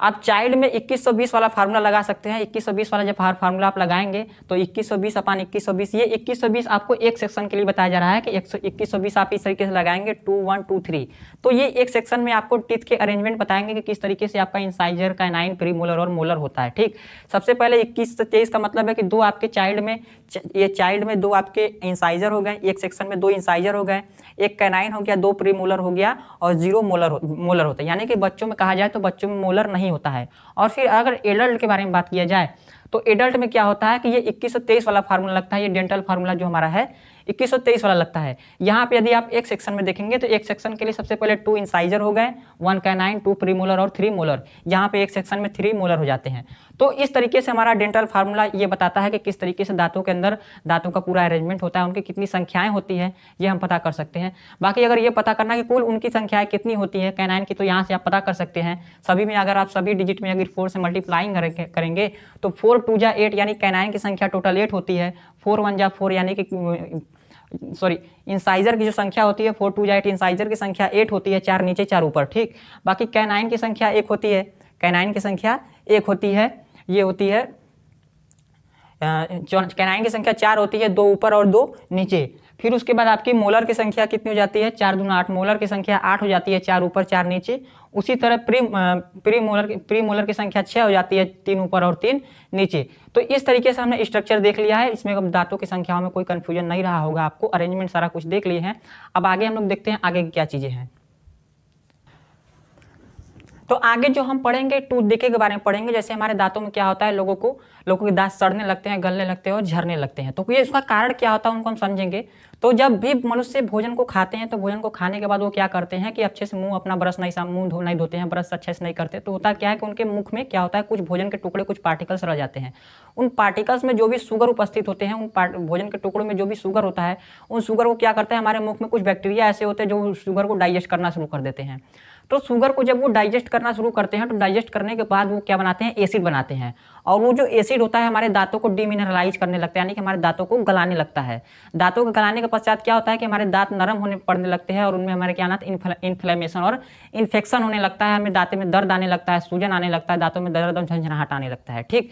आप चाइल्ड में 2120 वाला फार्मूला लगा सकते हैं। 2120 वाला जब फार्मूला आप लगाएंगे तो 2120 अपान 2120, ये 2120 आपको एक सेक्शन के लिए बताया जा रहा है कि 2120 आप इस तरीके से लगाएंगे 2 1 2 3। तो ये एक सेक्शन में आपको टीथ के अरेंजमेंट बताएंगे कि किस तरीके से आपका इंसाइजर, कैनाइन, प्रीमोलर और मोलर होता है। ठीक, सबसे पहले 21 से 23 का मतलब है कि 2 आपके चाइल्ड में 2 आपके इंसाइजर हो गए, एक सेक्शन में 2 इंसाइजर हो गए, एक कैनाइन हो गया, 2 प्रीमोलर हो गया और 0 मोलर होता है। यानी कि बच्चों में कहा जाए तो बच्चों में मोलर नहीं होता है। और फिर अगर एडल्ट के बारे में बात किया जाए तो एडल्ट में क्या होता है कि ये 21 से 23 वाला फार्मूला लगता है। ये डेंटल फार्मूला जो हमारा है 2123 वाला लगता है। यहाँ पे यदि आप एक सेक्शन में देखेंगे तो एक सेक्शन के लिए सबसे पहले 2 इंसाइजर हो गए, 1 कैनाइन, 2 प्रीमोलर और 3 मोलर। यहाँ पे एक सेक्शन में 3 मोलर हो जाते हैं। तो इस तरीके से हमारा डेंटल फार्मूला ये बताता है कि किस तरीके से दांतों के अंदर दांतों का पूरा अरेंजमेंट होता है, उनकी कितनी संख्याएं होती है ये हम पता कर सकते हैं। बाकी अगर ये पता करना कि कुल उनकी संख्याएं कितनी होती है कैनाइन की, तो यहाँ से आप पता कर सकते हैं। सभी में अगर आप सभी डिजिट में अगर 4 से मल्टीप्लाइंग करेंगे तो 4 2 जा 8, यानी कैनाइन की संख्या टोटल 8 होती है। 4 1 जा 4, यानी कि सॉरी इंसाइजर की जो संख्या होती है 4 2 8, इंसाइजर की संख्या 8 होती है, 4 नीचे 4 ऊपर, ठीक। बाकी कैनाइन की संख्या 1 होती है, कैनाइन की संख्या 1 होती है, ये होती है कैनाइन की संख्या 4 होती है, 2 ऊपर और 2 नीचे। फिर उसके बाद आपकी मोलर की संख्या कितनी हो जाती है, 4 दूना 8, मोलर की संख्या 8 हो जाती है, 4 ऊपर 4 नीचे। उसी तरह प्री मोलर की संख्या 6 हो जाती है, 3 ऊपर और 3 नीचे। तो इस तरीके से हमने स्ट्रक्चर देख लिया है, इसमें अब दांतों की संख्याओं में कोई कंफ्यूजन नहीं रहा होगा आपको, अरेंजमेंट सारा कुछ देख लिए हैं। अब आगे हम लोग देखते हैं आगे की क्या चीज़ें हैं। तो आगे जो हम पढ़ेंगे टूथ डिके के बारे में पढ़ेंगे। जैसे हमारे दांतों में क्या होता है, लोगों के दांत सड़ने लगते हैं, गलने लगते हैं और झरने लगते हैं। तो ये इसका कारण क्या होता है उनको हम समझेंगे। तो जब भी मनुष्य भोजन को खाते हैं तो भोजन को खाने के बाद वो क्या करते हैं कि अच्छे से मुंह अपना ब्रश नहीं धोते हैं, ब्रश अच्छे से नहीं करते। तो होता क्या है कि उनके मुख में क्या होता है, कुछ भोजन के टुकड़े, कुछ पार्टिकल्स रह जाते हैं। उन पार्टिकल्स में जो भी शुगर उपस्थित होते हैं, उन भोजन के टुकड़ों में जो भी शुगर होता है, उन शुगर को क्या करता है, हमारे मुख में कुछ बैक्टीरिया ऐसे होते हैं जो शुगर को डाइजेस्ट करना शुरू कर देते हैं। तो शुगर को जब वो डाइजेस्ट करना शुरू करते हैं तो डाइजेस्ट करने के बाद वो क्या बनाते हैं, एसिड बनाते हैं। और वो जो एसिड होता है हमारे दांतों को डिमिनरलाइज करने लगता है, यानी कि हमारे दांतों को गलाने लगता है। दांतों को गलाने के पश्चात क्या होता है कि हमारे दांत नरम पड़ने लगते हैं और उनमें हमारे क्या आना इन्फ्लेमेशन और इन्फेक्शन होने लगता है, हमें दांतों में दर्द आने लगता है, सूजन आने लगता है, दांतों में दर्द और झंझनाहट आने लगता है, ठीक।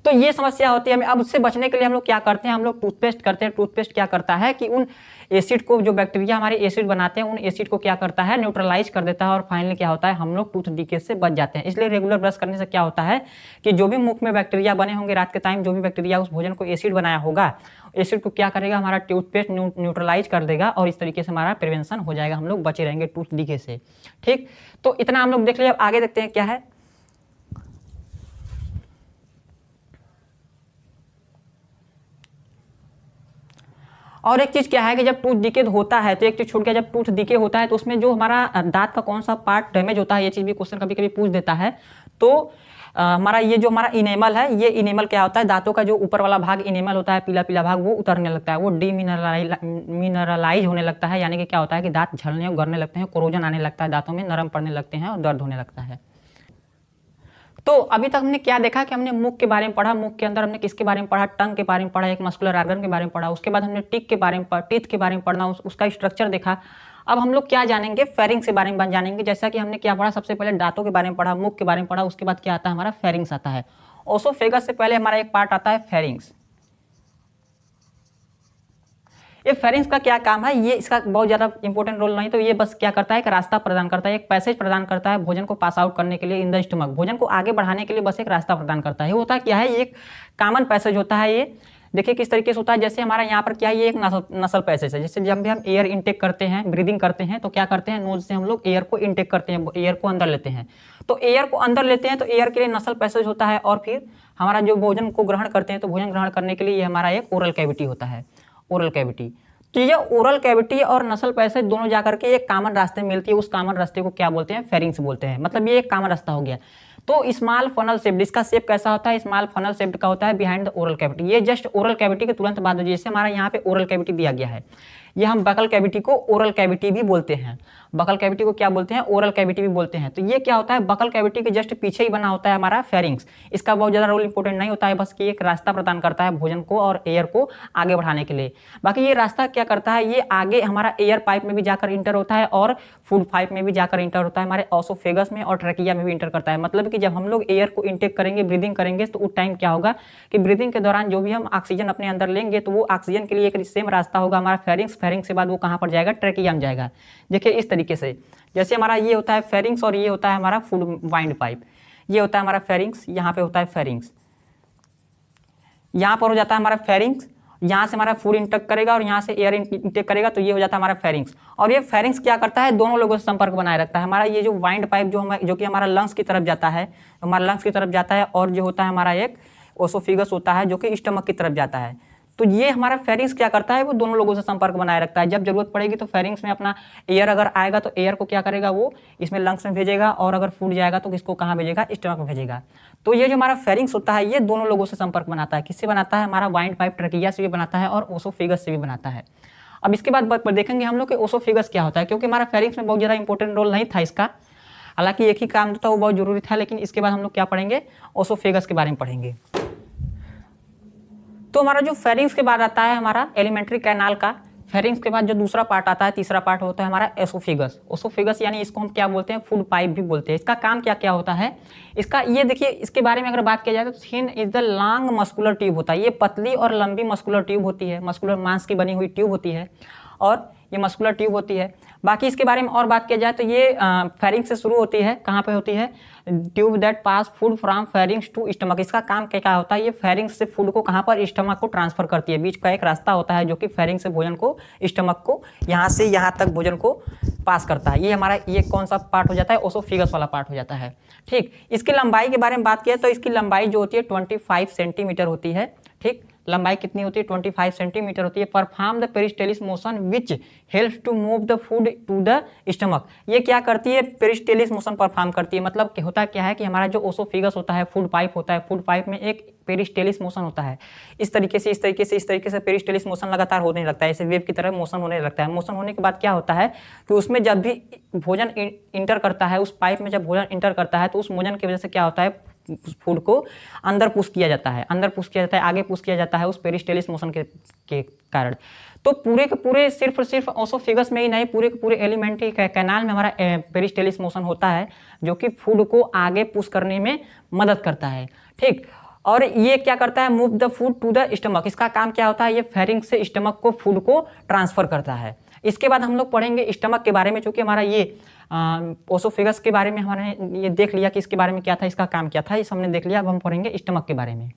तो ये समस्या होती है हमें। अब उससे बचने के लिए हम लोग क्या करते हैं, हम लोग टूथपेस्ट करते हैं। टूथपेस्ट क्या करता है कि उन एसिड को, जो बैक्टीरिया हमारे एसिड बनाते हैं, उन एसिड को क्या करता है, न्यूट्रलाइज कर देता है और फाइनली क्या होता है, हम लोग टूथ डिके से बच जाते हैं। इसलिए रेगुलर ब्रश करने से क्या होता है कि जो भी मुख में बैक्टीरिया बने होंगे रात के टाइम, जो भी बैक्टीरिया उस भोजन को एसिड बनाया होगा, एसिड को क्या करेगा, हमारा टूथपेस्ट न्यूट्रलाइज कर देगा और इस तरीके से हमारा प्रिवेंशन हो जाएगा, हम लोग बचे रहेंगे टूथ डिके से, ठीक। तो इतना हम लोग देख लिया। अब आगे देखते हैं क्या है। और एक चीज़ क्या है कि जब टूथ डिके होता है तो एक चीज़ छूट गया, जब टूथ डिके होता है तो उसमें जो हमारा दांत का कौन सा पार्ट डैमेज होता है, ये चीज़ भी क्वेश्चन कभी कभी पूछ देता है। तो हमारा ये जो हमारा इनेमल है, ये इनेमल क्या होता है, दांतों का जो ऊपर वाला भाग इनेमल होता है, पीला पीला भाग, वो उतरने लगता है, वो मिनरलाइज होने लगता है। यानी कि क्या होता है कि दांत झड़ने और गड़ने लगते हैं, कोरोजन आने लगता है, दांतों में नरम पड़ने लगते हैं और दर्द होने लगता है। तो अभी तक हमने क्या देखा कि हमने मुख के बारे में पढ़ा, मुख के अंदर हमने किसके बारे में पढ़ा, टंग के बारे में पढ़ा, एक मस्कुलर ऑर्गन के बारे में पढ़ा। उसके बाद हमने टीथ के बारे में पढ़ना, उसका स्ट्रक्चर देखा। अब हम लोग क्या जानेंगे, फेरिंग्स के बारे में जानेंगे। जैसा कि हमने क्या पढ़ा, सबसे पहले दांतों के बारे में पढ़ा, मुख के बारे में पढ़ा, उसके बाद क्या आता है, हमारा फेरिंग्स आता है। ओसोफेगस से पहले हमारा एक पार्ट आता है फेरिंग्स। ये फेरिंग्स का क्या काम है, ये इसका बहुत ज़्यादा इंपॉर्टेंट रोल नहीं, तो ये बस क्या करता है, एक रास्ता प्रदान करता है, एक पैसेज प्रदान करता है भोजन को पास आउट करने के लिए इन द स्टमक। भोजन को आगे बढ़ाने के लिए बस एक रास्ता प्रदान करता है। ये होता क्या है, ये एक कॉमन पैसेज होता है। ये देखिए किस तरीके से होता है। जैसे हमारा यहाँ पर क्या है, ये एक नसल पैसेज है। जैसे जब भी हम एयर इनटेक करते हैं, ब्रीदिंग करते हैं, तो क्या करते हैं, नोज से हम लोग एयर को इनटेक करते हैं, एयर को अंदर लेते हैं। तो एयर को अंदर लेते हैं तो एयर के लिए नसल पैसेज होता है, और फिर हमारा जो भोजन को ग्रहण करते हैं तो भोजन ग्रहण करने के लिए ये हमारा एक ओरल कैविटी होता है, ओरल कैविटी। तो ये ओरल कैविटी और नसल पैसेज दोनों जाकर के एक कॉमन रास्ते में मिलती है। उस कॉमन रास्ते को क्या बोलते हैं, फेरिंग्स बोलते हैं। मतलब ये एक कॉमन रास्ता हो गया। तो स्मॉल फनल शेप्ड, इसका शेप कैसा होता है, स्मॉल फनल शेप्ड का होता है बिहाइंड द ओरल कैविटी। ये जस्ट ओरल कैविटी के तुरंत बाद, जैसे हमारा यहाँ पे ओरल कैविटी दिया गया है, ये हम बकल कैविटी को ओरल कैविटी भी बोलते हैं। बकल कैविटी को क्या बोलते हैं, ओरल कैविटी भी बोलते हैं। तो ये क्या होता है, बकल कैविटी के जस्ट पीछे ही बना होता है हमारा फेरिंग्स। इसका बहुत ज़्यादा रोल इंपॉर्टेंट नहीं होता है, बस कि एक रास्ता प्रदान करता है भोजन को और एयर को आगे बढ़ाने के लिए। बाकी ये रास्ता क्या करता है, ये आगे हमारा एयर पाइप में भी जाकर इंटर होता है और फूड पाइप में भी जाकर इंटर होता है, हमारे ओसोफेगस में और ट्रैकिया में भी इंटर करता है। मतलब कि जब हम लोग एयर को इंटेक करेंगे, ब्रीदिंग करेंगे, तो उस टाइम क्या होगा कि ब्रीदिंग के दौरान जो भी हम ऑक्सीजन अपने अंदर लेंगे तो वो ऑक्सीजन के लिए एक सेम रास्ता होगा हमारा फेरिंग्स। फेरिंग्स के बाद वो कहाँ पर जाएगा, ट्रैकिया में जाएगा। देखिए इस तरीके से, जैसे हमारा ये होता है फेरिंग्स और ये होता है हमारा फूड वाइंड पाइप। ये होता है हमारा फेरिंग्स, यहाँ पे होता है फेरिंग्स, यहाँ पर हो जाता है हमारा फेरिंग्स। यहाँ से हमारा फूड इंटेक करेगा और यहाँ से एयर इंटेक करेगा, तो ये हो जाता है हमारा फेरिंग्स। और ये फेरिंग्स क्या करता है, दोनों लोगों से संपर्क बनाए रखता है। हमारा ये जो वाइंड पाइप जो कि हमारा लंग्स की तरफ जाता है, हमारा लंग्स की तरफ जाता है, और जो होता है हमारा एक ओसोफिगस होता है जो कि स्टमक की तरफ जाता है। तो ये हमारा फेरिंग्स क्या करता है, वो दोनों लोगों से संपर्क बनाए रखता है। जब जरूरत पड़ेगी तो फेरिंग्स में अपना एयर अगर आएगा तो एयर को क्या करेगा, वो इसमें लंग्स में भेजेगा, और अगर फूड जाएगा तो किसको कहाँ भेजेगा, स्टमक में भेजेगा। तो ये जो हमारा फेरिंग्स होता है ये दोनों लोगों से संपर्क बनाता है। किससे बनाता है, हमारा वाइंड पाइप ट्रकिया से भी बनाता है और ओसोफिगस से भी बनाता है। अब इसके बाद देखेंगे हम लोग कि ओसोफिगस क्या होता है, क्योंकि हमारा फेरिंग्स में बहुत ज़्यादा इंपॉर्टेंट रोल नहीं था इसका, हालांकि एक ही काम था वो बहुत जरूरी था, लेकिन इसके बाद हम लोग क्या पढ़ेंगे, ओसोफिगस के बारे में पढ़ेंगे। तो हमारा जो फेरिंग्स के बाद आता है हमारा एलिमेंट्री कैनाल का। फेरिंग्स के बाद जो दूसरा पार्ट आता है, तीसरा पार्ट होता है हमारा एसोफेगस। एसोफेगस यानी इसको हम क्या बोलते हैं, फूड पाइप भी बोलते हैं। इसका काम क्या क्या होता है इसका, ये देखिए इसके बारे में अगर बात किया जाए तो thin is the long muscular tube होता है। ये पतली और लंबी मस्कुलर ट्यूब होती है, मस्कुलर मांस की बनी हुई ट्यूब होती है और ये मस्कुलर ट्यूब होती है। बाकी इसके बारे में और बात किया जाए तो ये फेरिंग्स से शुरू होती है। कहाँ पे होती है, tube that pass food from pharynx to stomach. इसका काम क्या क्या होता है, ये फेरिंग्स से फूड को कहाँ पर, स्टमक को ट्रांसफर करती है। बीच का एक रास्ता होता है जो कि फेरिंग से भोजन को, स्टमक को यहाँ से यहाँ तक भोजन को पास करता है। ये हमारा ये कौन सा पार्ट हो जाता है, ओसोफेगस वाला पार्ट हो जाता है। ठीक, इसकी लंबाई के बारे में बात किया तो इसकी लंबाई जो होती है 25 सेंटीमीटर होती है। ठीक, लंबाई कितनी होती है, 25 सेंटीमीटर होती है। Perform the peristalsis motion which helps to move the food to the stomach. ये क्या करती है, पेरिस्टेलिस मोशन परफॉर्म करती है। मतलब होता क्या है कि हमारा जो ओसोफेगस होता है, फूड पाइप होता है, फूड पाइप में एक पेरिस्टेलिस मोशन होता है। इस तरीके से पेरिस्टेलिस मोशन लगातार होने लगता है, ऐसे वेव की तरह मोशन होने लगता है। मोशन होने के बाद क्या होता है कि उसमें जब भी भोजन इंटर करता है, उस पाइप में जब भोजन इंटर करता है तो उस भोजन की वजह से क्या होता है, फूड को अंदर पुश किया जाता है, आगे पुश किया जाता है उस पेरिस्टेलिस मोशन के कारण। तो पूरे के पूरे सिर्फ ओसोफेगस में ही नहीं, पूरे के पूरे एलिमेंट्री कैनाल में हमारा पेरिस्टेलिस मोशन होता है जो कि फूड को आगे पुश करने में मदद करता है। ठीक, और ये क्या करता है, move the food to the stomach. इसका काम क्या होता है, ये फेरिंग से स्टमक को फूड को ट्रांसफर करता है। इसके बाद हम लोग पढ़ेंगे स्टमक के बारे में, चूँकि हमारा ये ओसोफेगस के बारे में हमारे ये देख लिया कि इसके बारे में क्या था, इसका काम क्या था, इस हमने देख लिया। अब हम पढ़ेंगे स्टमक के बारे में।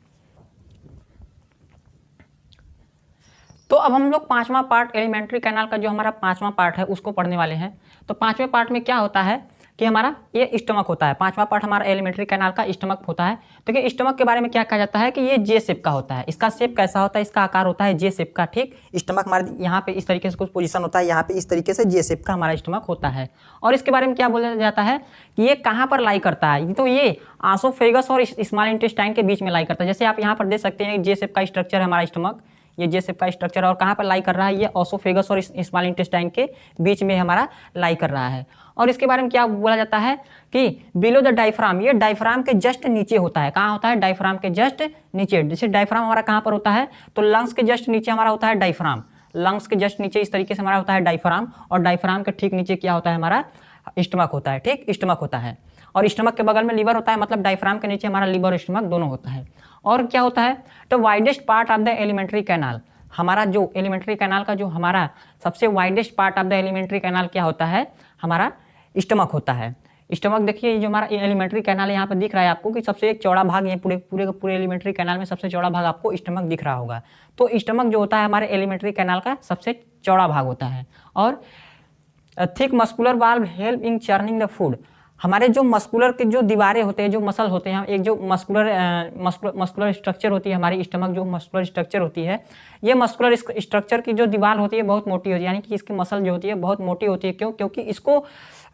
तो अब हम लोग पांचवा पार्ट, एलिमेंट्री कैनाल का जो हमारा पांचवा पार्ट है उसको पढ़ने वाले हैं। तो पांचवें पार्ट में क्या होता है कि हमारा ये स्टमक होता है। पांचवा पार्ट हमारा एलिमेंट्री कैनाल का स्टमक होता है। तो कि स्टमक के बारे में क्या कहा जाता है कि ये जे शेप का होता है। इसका शेप कैसा होता है, इसका आकार होता है जे शेप का। ठीक, स्टमक हमारे यहाँ पे इस तरीके से कुछ पोजीशन होता है, यहाँ पे इस तरीके से जे शेप का हमारा स्टमक होता है। और इसके बारे में क्या बोला जाता है कि ये कहाँ पर लाई करता है, तो ये आसोफेगस और स्मॉल इंटेस्टाइन के बीच में लाई करता है। जैसे आप यहाँ पर देख सकते हैं जे शेप का स्ट्रक्चर है हमारा स्टमक, ये जे शेप का स्ट्रक्चर, और कहाँ पर लाई कर रहा है, ये ओसोफेगस और स्मॉल इंटेस्टाइन के बीच में हमारा लाई कर रहा है। और इसके बारे में क्या बोला जाता है कि बिलो द डायफ्राम, ये डायफ्राम के जस्ट नीचे होता है। कहाँ होता है, डायफ्राम के जस्ट नीचे। जैसे डायफ्राम हमारा कहाँ पर होता है, तो लंग्स के जस्ट नीचे हमारा होता है डायफ्राम। लंग्स के जस्ट नीचे इस तरीके से हमारा होता है डायफ्राम, और डायफ्राम के ठीक नीचे क्या होता है, हमारा स्टमक होता है। ठीक, स्टमक होता है, और स्टमक के बगल में लीवर होता है। मतलब डायफ्राम के नीचे हमारा लीवर और स्टमक दोनों होता है। और क्या होता है, तो widest part of the alimentary canal, हमारा जो एलिमेंट्री कैनाल का जो हमारा सबसे widest part of the alimentary canal क्या होता है, हमारा स्टमक होता है। स्टमक देखिए, ये जो हमारा एलिमेंट्री कैनाल है यहाँ पर दिख रहा है आपको कि सबसे एक चौड़ा भाग, ये पूरे एलिमेंट्री कैनाल में सबसे चौड़ा भाग आपको स्टमक दिख रहा होगा। तो स्टमक जो होता है हमारे एलिमेंट्री कैनाल का सबसे चौड़ा भाग होता है। और thick muscular valve help in churning the food, हमारे जो मस्कुलर के जो दीवारें होते हैं, जो मसल होते हैं, एक जो मस्कुलर स्ट्रक्चर होती है हमारी स्टमक, जो मस्कुलर स्ट्रक्चर होती है, ये मस्कुलर स्ट्रक्चर की जो दीवार होती है बहुत मोटी होती है, यानी कि इसकी मसल जो होती है बहुत मोटी होती है। क्यों, क्योंकि इसको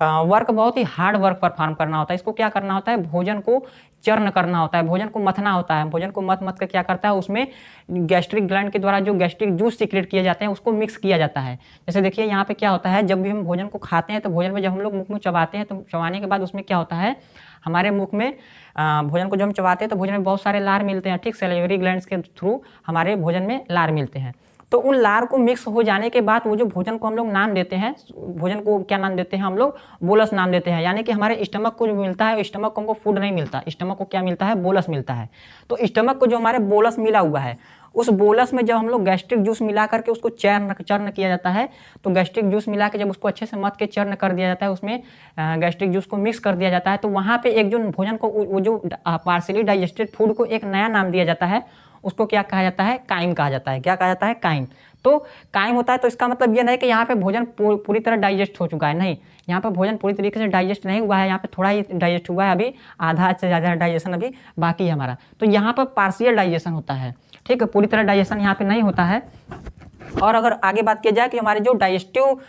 वर्क बहुत ही हार्ड वर्क परफॉर्म करना होता है। इसको क्या करना होता है, भोजन को चर्न करना होता है, भोजन को मथना होता है। भोजन को मथ कर क्या करता है, उसमें गैस्ट्रिक ग्लैंड के द्वारा जो गैस्ट्रिक जूस सीक्रेट किए जाते हैं उसको मिक्स किया जाता है। जैसे देखिए यहाँ पे क्या होता है, जब भी हम भोजन को खाते हैं तो भोजन में जब हम लोग मुख में चबाते हैं तो चबाने के बाद उसमें क्या होता है, हमारे मुख में भोजन को जब हम चबाते हैं तो भोजन में बहुत सारे लार मिलते हैं। ठीक, सैलिवरी ग्लैंड्स के थ्रू हमारे भोजन में लार मिलते हैं। तो उन लार को मिक्स हो जाने के बाद वो जो भोजन को हम लोग नाम देते हैं, भोजन को क्या नाम देते हैं हम लोग, बोलस नाम देते हैं। यानी कि हमारे स्टमक को जो मिलता है, स्टमक को हमको फूड नहीं मिलता, स्टमक को क्या मिलता है, बोलस मिलता है। तो स्टमक को जो हमारे बोलस मिला हुआ है, उस बोलस में जब हम लोग गैस्ट्रिक जूस मिला करके उसको चर्न किया जाता है, तो गैस्ट्रिक जूस मिला के जब उसको अच्छे से मथ के चर्न कर दिया जाता है, उसमें गैस्ट्रिक जूस को मिक्स कर दिया जाता है, तो वहाँ पे एक जो भोजन को, वो जो पार्शियली डाइजेस्टेड फूड को एक नया नाम दिया जाता है, उसको क्या कहा जाता है, काइम कहा जाता है। क्या कहा जाता है, काइम। तो काइम होता है, तो इसका मतलब ये नहीं कि यहाँ पे भोजन पूरी तरह डाइजेस्ट हो चुका है, नहीं, यहाँ पे भोजन पूरी तरीके से डाइजेस्ट नहीं हुआ है, यहाँ पे थोड़ा ही डाइजेस्ट हुआ है, अभी आधा से ज़्यादा डाइजेशन अभी बाकी है हमारा। तो यहाँ पर पार्शियल डाइजेशन होता है। ठीक है, पूरी तरह डाइजेशन यहाँ पे नहीं होता है। और अगर आगे बात की जाए कि हमारे जो डाइजेस्टिव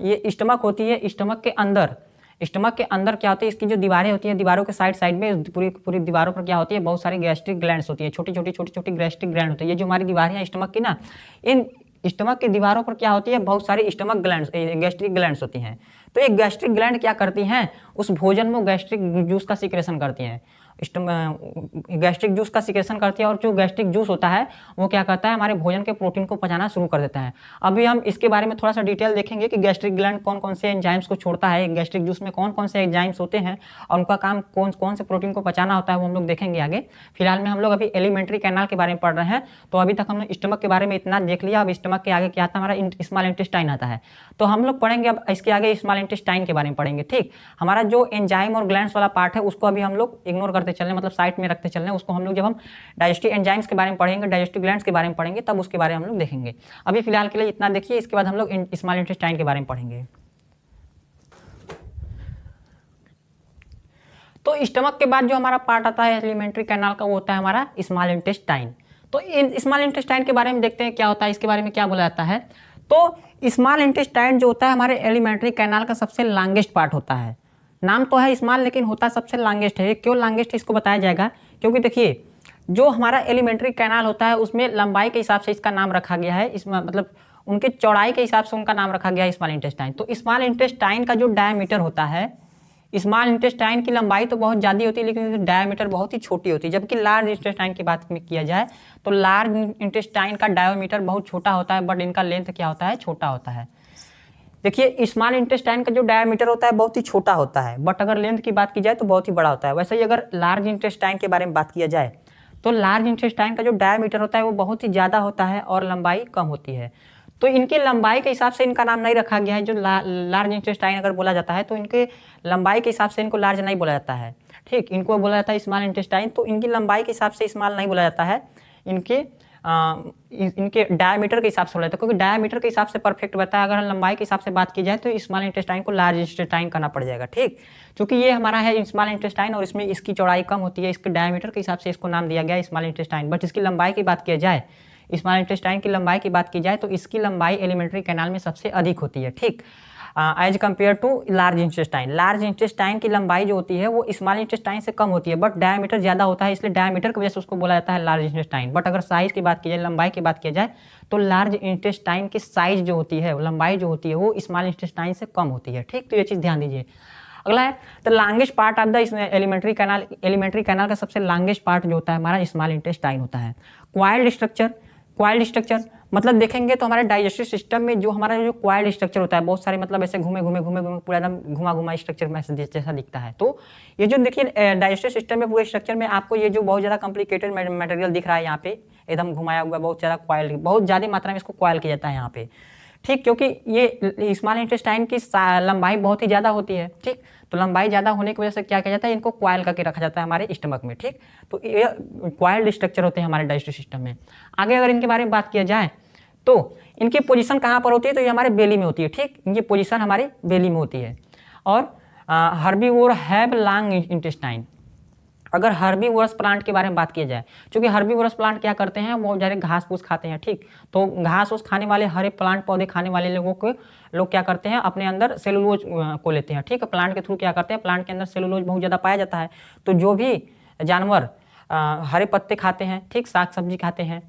ये स्टमक होती है, स्टमक के अंदर क्या होती है, इसकी जो दीवारें होती हैं, दीवारों के साइड में पूरी दीवारों पर क्या होती है, बहुत सारी गैस्ट्रिक ग्लैंड्स होती है, छोटी गैस्ट्रिक ग्लैंड होती है। ये जो हमारी दीवारें हैं स्टमक की ना, इन स्टमक की दीवारों पर क्या होती है, बहुत सारी स्टमक ग्लैंड्स, गैस्ट्रिक ग्लैंड्स होती हैं। तो एक गैस्ट्रिक ग्लैंड क्या करती हैं, उस भोजन में गैस्ट्रिक जूस का सिक्रेशन करती हैं। गैस्ट्रिक जूस का सिक्रेशन करती है और जो गैस्ट्रिक जूस होता है वो क्या करता है, हमारे भोजन के प्रोटीन को पचाना शुरू कर देता है। अभी हम इसके बारे में थोड़ा सा डिटेल देखेंगे कि गैस्ट्रिक ग्लैंड कौन कौन से एंजाइम्स को छोड़ता है, गैस्ट्रिक जूस में कौन कौन से एंजाइम्स होते हैं और उनका काम कौन कौन से प्रोटीन को पचाना होता है, वो हम लोग देखेंगे आगे। फिलहाल में हम लोग अभी एलिमेंट्री कैनाल के बारे में पढ़ रहे हैं। तो अभी तक हमने स्टमक के बारे में इतना देख लिया। अब स्टमक के आगे क्या आता है, हमारा स्मॉल इंटेस्टाइन आता है। तो हम लोग पढ़ेंगे अब इसके आगे स्मॉल इंटेस्टाइन के बारे में पढ़ेंगे। ठीक, हमारा जो एंजाइम और ग्लैंड्स वाला पार्ट है उसको अभी हम लोग इग्नोर करते चल रहे हैं, मतलब साइड में रखते चल रहे हैं। उसको हम लोग जब हम डाइजेस्टिव एंजाइम्स के बारे में पढ़ेंगे, डाइजेस्टिव ग्लैंड्स के बारे में पढ़ेंगे, तब उसके बारे में हम लोग देखेंगे। अभी फिलहाल के लिए इतना देखिए, इसके बाद हम लोग स्मॉल इंटेस्टाइन के बारे में पढ़ेंगे। तो स्टमक के बाद जो हमारा पार्ट आता है एलिमेंट्री कैनाल का, वो होता है हमारा स्मॉल इंटेस्टाइन। तो स्मॉल इंटेस्टाइन के बारे में देखते हैं क्या होता है, इसके बारे में क्या बोला जाता है। तो स्मॉल इंटेस्टाइन जो होता है हमारे एलिमेंट्री कैनाल का सबसे लॉन्गेस्ट पार्ट होता है। नाम तो है स्मॉल, लेकिन होता सबसे लॉन्गेस्ट है। क्यों लॉन्गेस्ट है इसको बताया जाएगा, क्योंकि देखिए जो हमारा एलिमेंट्री कैनाल होता है उसमें लंबाई के हिसाब से इसका नाम रखा गया है, इसमें मतलब उनके चौड़ाई के हिसाब से उनका नाम रखा गया है स्मॉल इंटेस्टाइन। तो स्मॉल इंटेस्टाइन का जो डायमीटर होता है, स्मॉल इंटेस्टाइन की लंबाई तो बहुत ज़्यादा होती है लेकिन डायमीटर बहुत ही छोटी होती है। जबकि लार्ज इंटेस्टाइन की बात में किया जाए तो लार्ज इंटेस्टाइन का डायमीटर बहुत छोटा होता है, बट इनका लेंथ क्या होता है, छोटा होता है। देखिए स्मॉल इंटेस्टाइन का जो डायमीटर होता है बहुत ही छोटा होता है, बट अगर लेंथ की बात की जाए तो बहुत ही बड़ा होता है। वैसे ही अगर लार्ज इंटेस्टाइन के बारे में बात किया जाए तो लार्ज इंटेस्टाइन का जो डायमीटर होता है वो बहुत ही ज़्यादा होता है और लंबाई कम होती है। तो इनकी लंबाई के हिसाब से इनका नाम नहीं रखा गया है। जो लार्ज इंटेस्टाइन अगर बोला जाता है तो इनके लंबाई के हिसाब से इनको लार्ज नहीं बोला जाता है। ठीक, इनको बोला जाता है स्मॉल इंटेस्टाइन। तो इनकी लंबाई के हिसाब से स्मॉल नहीं बोला जाता है, इनके डायमीटर के हिसाब से बोला जाता है, क्योंकि डायमीटर के हिसाब से परफेक्ट बताया। अगर लंबाई के हिसाब से बात की जाए तो स्मॉल इंटेस्टाइन को लार्ज इंटेस्टाइन करना पड़ जाएगा। ठीक, क्योंकि ये हमारा है स्मॉल इंटेस्टाइन और इसमें इसकी चौड़ाई कम होती है, इसके डायमीटर के हिसाब से इसको नाम दिया गया स्मॉल इंटेस्टाइन। बट इसकी लंबाई की बात की जाए, स्मॉल इंटेस्टाइन की लंबाई की बात की जाए तो इसकी लंबाई एलिमेंट्री कैनाल में सबसे अधिक होती है। ठीक, as compare to large intestine. Large intestine की लंबाई जो होती है वो स्मॉल इंटेस्टाइन से कम होती है, बट डायमीटर ज़्यादा होता है, इसलिए डायमीटर की वजह से उसको बोला जाता है लार्ज इंटेस्टाइन। बट अगर साइज़ की बात की जाए, लंबाई की बात की जाए तो लार्ज इंटेस्टाइन की साइज़ जो होती है, लंबाई जो होती है वो स्मॉल इंटेस्टाइन से कम होती है। ठीक, तो ये चीज़ ध्यान दीजिए। अगला है the longest part of the alimentary canal. Alimentary canal का सबसे लॉन्गेस्ट पार्ट जो होता है हमारा स्मॉल इंटेस्टाइन होता है। क्वाइल्ड स्ट्रक्चर, क्वाइल्ड स्ट्रक्चर मतलब देखेंगे तो हमारे डाइजेस्टिव सिस्टम में जो हमारा जो क्वाइल्ड स्ट्रक्चर होता है, बहुत सारे मतलब ऐसे घूमे घूमे पूरा एकदम घुमा घुमा स्ट्रक्चर में जैसा दिखता है। तो ये जो देखिए डाइजेस्टिव सिस्टम में पूरे स्ट्रक्चर में आपको ये जो बहुत ज़्यादा कॉम्प्लिकेटेड मटेरियल दिख रहा है यहाँ पे, एकदम घुमाया हुआ, बहुत ज़्यादा क्वाइल, बहुत ज़्यादा मात्रा में इसको क्वाइल किया जाता है यहाँ पे। ठीक, क्योंकि ये स्मॉल इंटेस्टाइन की लंबाई बहुत ही ज़्यादा होती है। ठीक, तो लंबाई ज़्यादा होने की वजह से क्या किया जाता है, इनको क्वाइल करके रखा जाता है हमारे स्टमक में। ठीक, तो ये क्वाइल्ड स्ट्रक्चर होते हैं हमारे डाइजेस्टिव सिस्टम में। आगे अगर इनके बारे में बात किया जाए तो इनकी पोजीशन कहाँ पर होती है, तो ये हमारे बेली में होती है। ठीक, इनकी पोजीशन हमारे बेली में होती है। और हर्बीवोर हैव लॉन्ग इंटेस्टाइन। अगर हर्बीवोरस प्लांट के बारे में बात किया जाए, क्योंकि हर्बीवोरस प्लांट क्या करते हैं, वो ज़्यादा घास फूस खाते हैं। ठीक, तो घास फूस खाने वाले, हरे प्लांट पौधे खाने वाले लोग क्या करते हैं, अपने अंदर सेलुलोज को लेते हैं। ठीक है, प्लांट के थ्रू क्या करते हैं, प्लांट के अंदर सेलुलोज बहुत ज़्यादा पाया जाता है। तो जो भी जानवर हरे पत्ते खाते हैं, ठीक, साग सब्जी खाते हैं,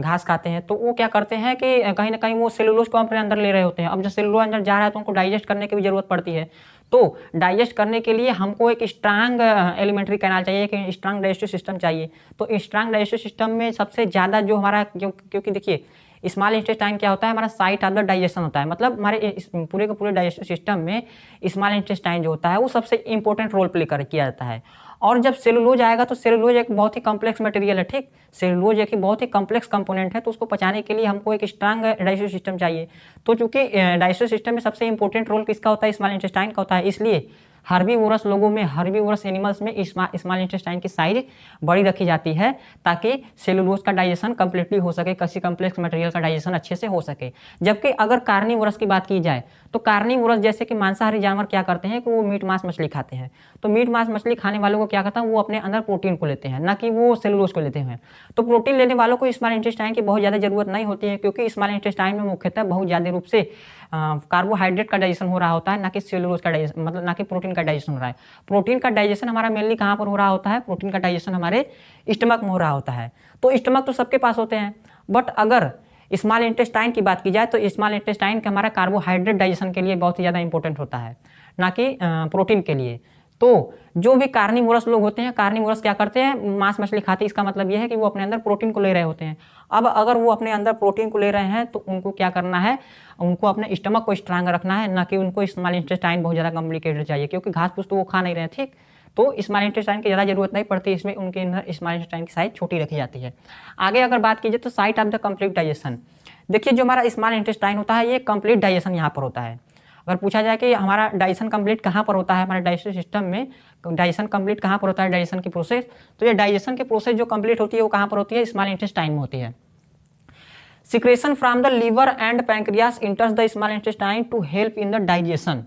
घास खाते हैं, तो वो क्या करते हैं कि कहीं ना कहीं वो सेलुलोज को अपने अंदर ले रहे होते हैं। अब जब सेलुलोज अंदर जा रहा है तो उनको डाइजेस्ट करने की भी जरूरत पड़ती है। तो डाइजेस्ट करने के लिए हमको एक स्ट्रांग एलिमेंट्री कैनाल चाहिए, एक स्ट्रांग डाइजेस्टिव सिस्टम चाहिए। तो स्ट्रांग डाइजेस्टिव सिस्टम में सबसे ज़्यादा जो हमारा, क्योंकि देखिए स्मॉल इंटेस्टाइन क्या होता है, हमारा साइट ऑफ द डाइजेशन होता है। मतलब हमारे पूरे के पूरे डाइजेस्टिव सिस्टम में स्मॉल इंटेस्टाइन जो होता है वो सबसे इंपॉर्टेंट रोल प्ले किया जाता है। और जब सेलुलोज आएगा तो सेलुलोज एक बहुत ही कॉम्प्लेक्स मटेरियल है। ठीक, सेलुलोज एक बहुत ही कॉम्प्लेक्स कंपोनेंट है, तो उसको पचाने के लिए हमको एक स्ट्रांग डाइजेस्टिव सिस्टम चाहिए। तो चूंकि डाइजेस्टिव सिस्टम में सबसे इंपॉर्टेंट रोल किसका होता है, स्मॉल इंटेस्टाइन का होता है, इसलिए हर्बीवोरस लोगों में, हर्बीवोरस एनिमल्स में स्मॉल इंटेस्टाइन की साइज बड़ी रखी जाती है ताकि सेलुलोज का डाइजेशन कंप्लीटली हो सके, किसी कॉम्प्लेक्स मटेरियल का डाइजेशन अच्छे से हो सके। जबकि अगर कार्निवोरस की बात की जाए तो कार्निवोरस जैसे कि मांसाहारी जानवर क्या करते हैं कि वो मीट मांस मछली खाते हैं। तो मीट मांस मछली खाने वालों को क्या करता है, वो अपने अंदर प्रोटीन को लेते हैं, ना कि वो सेलुलोज को लेते हैं। तो प्रोटीन लेने वालों को स्मॉल इंटेस्टाइन की बहुत ज़्यादा जरूरत नहीं होती है, क्योंकि स्मॉल इंटेस्टाइन में मुख्यतः बहुत ज़्यादा रूप से कार्बोहाइड्रेट का डाइजेशन हो रहा होता है, ना कि सेलुलोज का डाइजेशन, मतलब ना कि प्रोटीन का डाइजेशन हो रहा है। प्रोटीन का डाइजेशन हमारा मेनली कहाँ पर हो रहा होता है, प्रोटीन का डाइजेशन हमारे स्टमक में हो रहा होता है। तो स्टमक तो सबके पास होते हैं, बट अगर स्मॉल इंटेस्टाइन की बात की जाए तो स्मॉल इंटेस्टाइन का हमारा कार्बोहाइड्रेट डाइजेशन के लिए बहुत ही ज़्यादा इंपॉर्टेंट होता है, ना कि प्रोटीन के लिए। तो जो भी कार्निवोरस लोग होते हैं, कार्निवोरस क्या करते हैं, मांस मछली खाते हैं, इसका मतलब यह है कि वो अपने अंदर प्रोटीन को ले रहे होते हैं। अब अगर वो अपने अंदर प्रोटीन को ले रहे हैं तो उनको क्या करना है, उनको अपने स्टमक को स्ट्रांग रखना है, ना कि उनको स्मॉल इंटेस्टाइन बहुत ज़्यादा कॉम्प्लिकेटेड चाहिए, क्योंकि घास फूस तो वो खा नहीं रहे हैं, ठीक। तो स्मॉल इंटेस्टाइन की ज़्यादा जरूरत नहीं पड़ती, इसमें उनके अंदर स्मॉल इंटेस्टाइन की साइज छोटी रखी जाती है। आगे अगर बात कीजिए तो site of the complete digestion, देखिए जो हमारा स्मॉल इंटेस्टाइन होता है ये कंप्लीट डाइजेशन यहाँ पर होता है। अगर पूछा जाए कि हमारा डाइजेशन कंप्लीट कहाँ पर होता है, हमारे डाइजेस्टिव सिस्टम में डाइजेशन कंप्लीट कहाँ पर होता है, डाइजेशन की प्रोसेस, तो ये डाइजेशन की प्रोसेस जो कंप्लीट होती है वो कहाँ पर होती है, स्मॉल इंटेस्टाइन में होती है। Secretion from the liver and pancreas enters the small intestine to help in the digestion,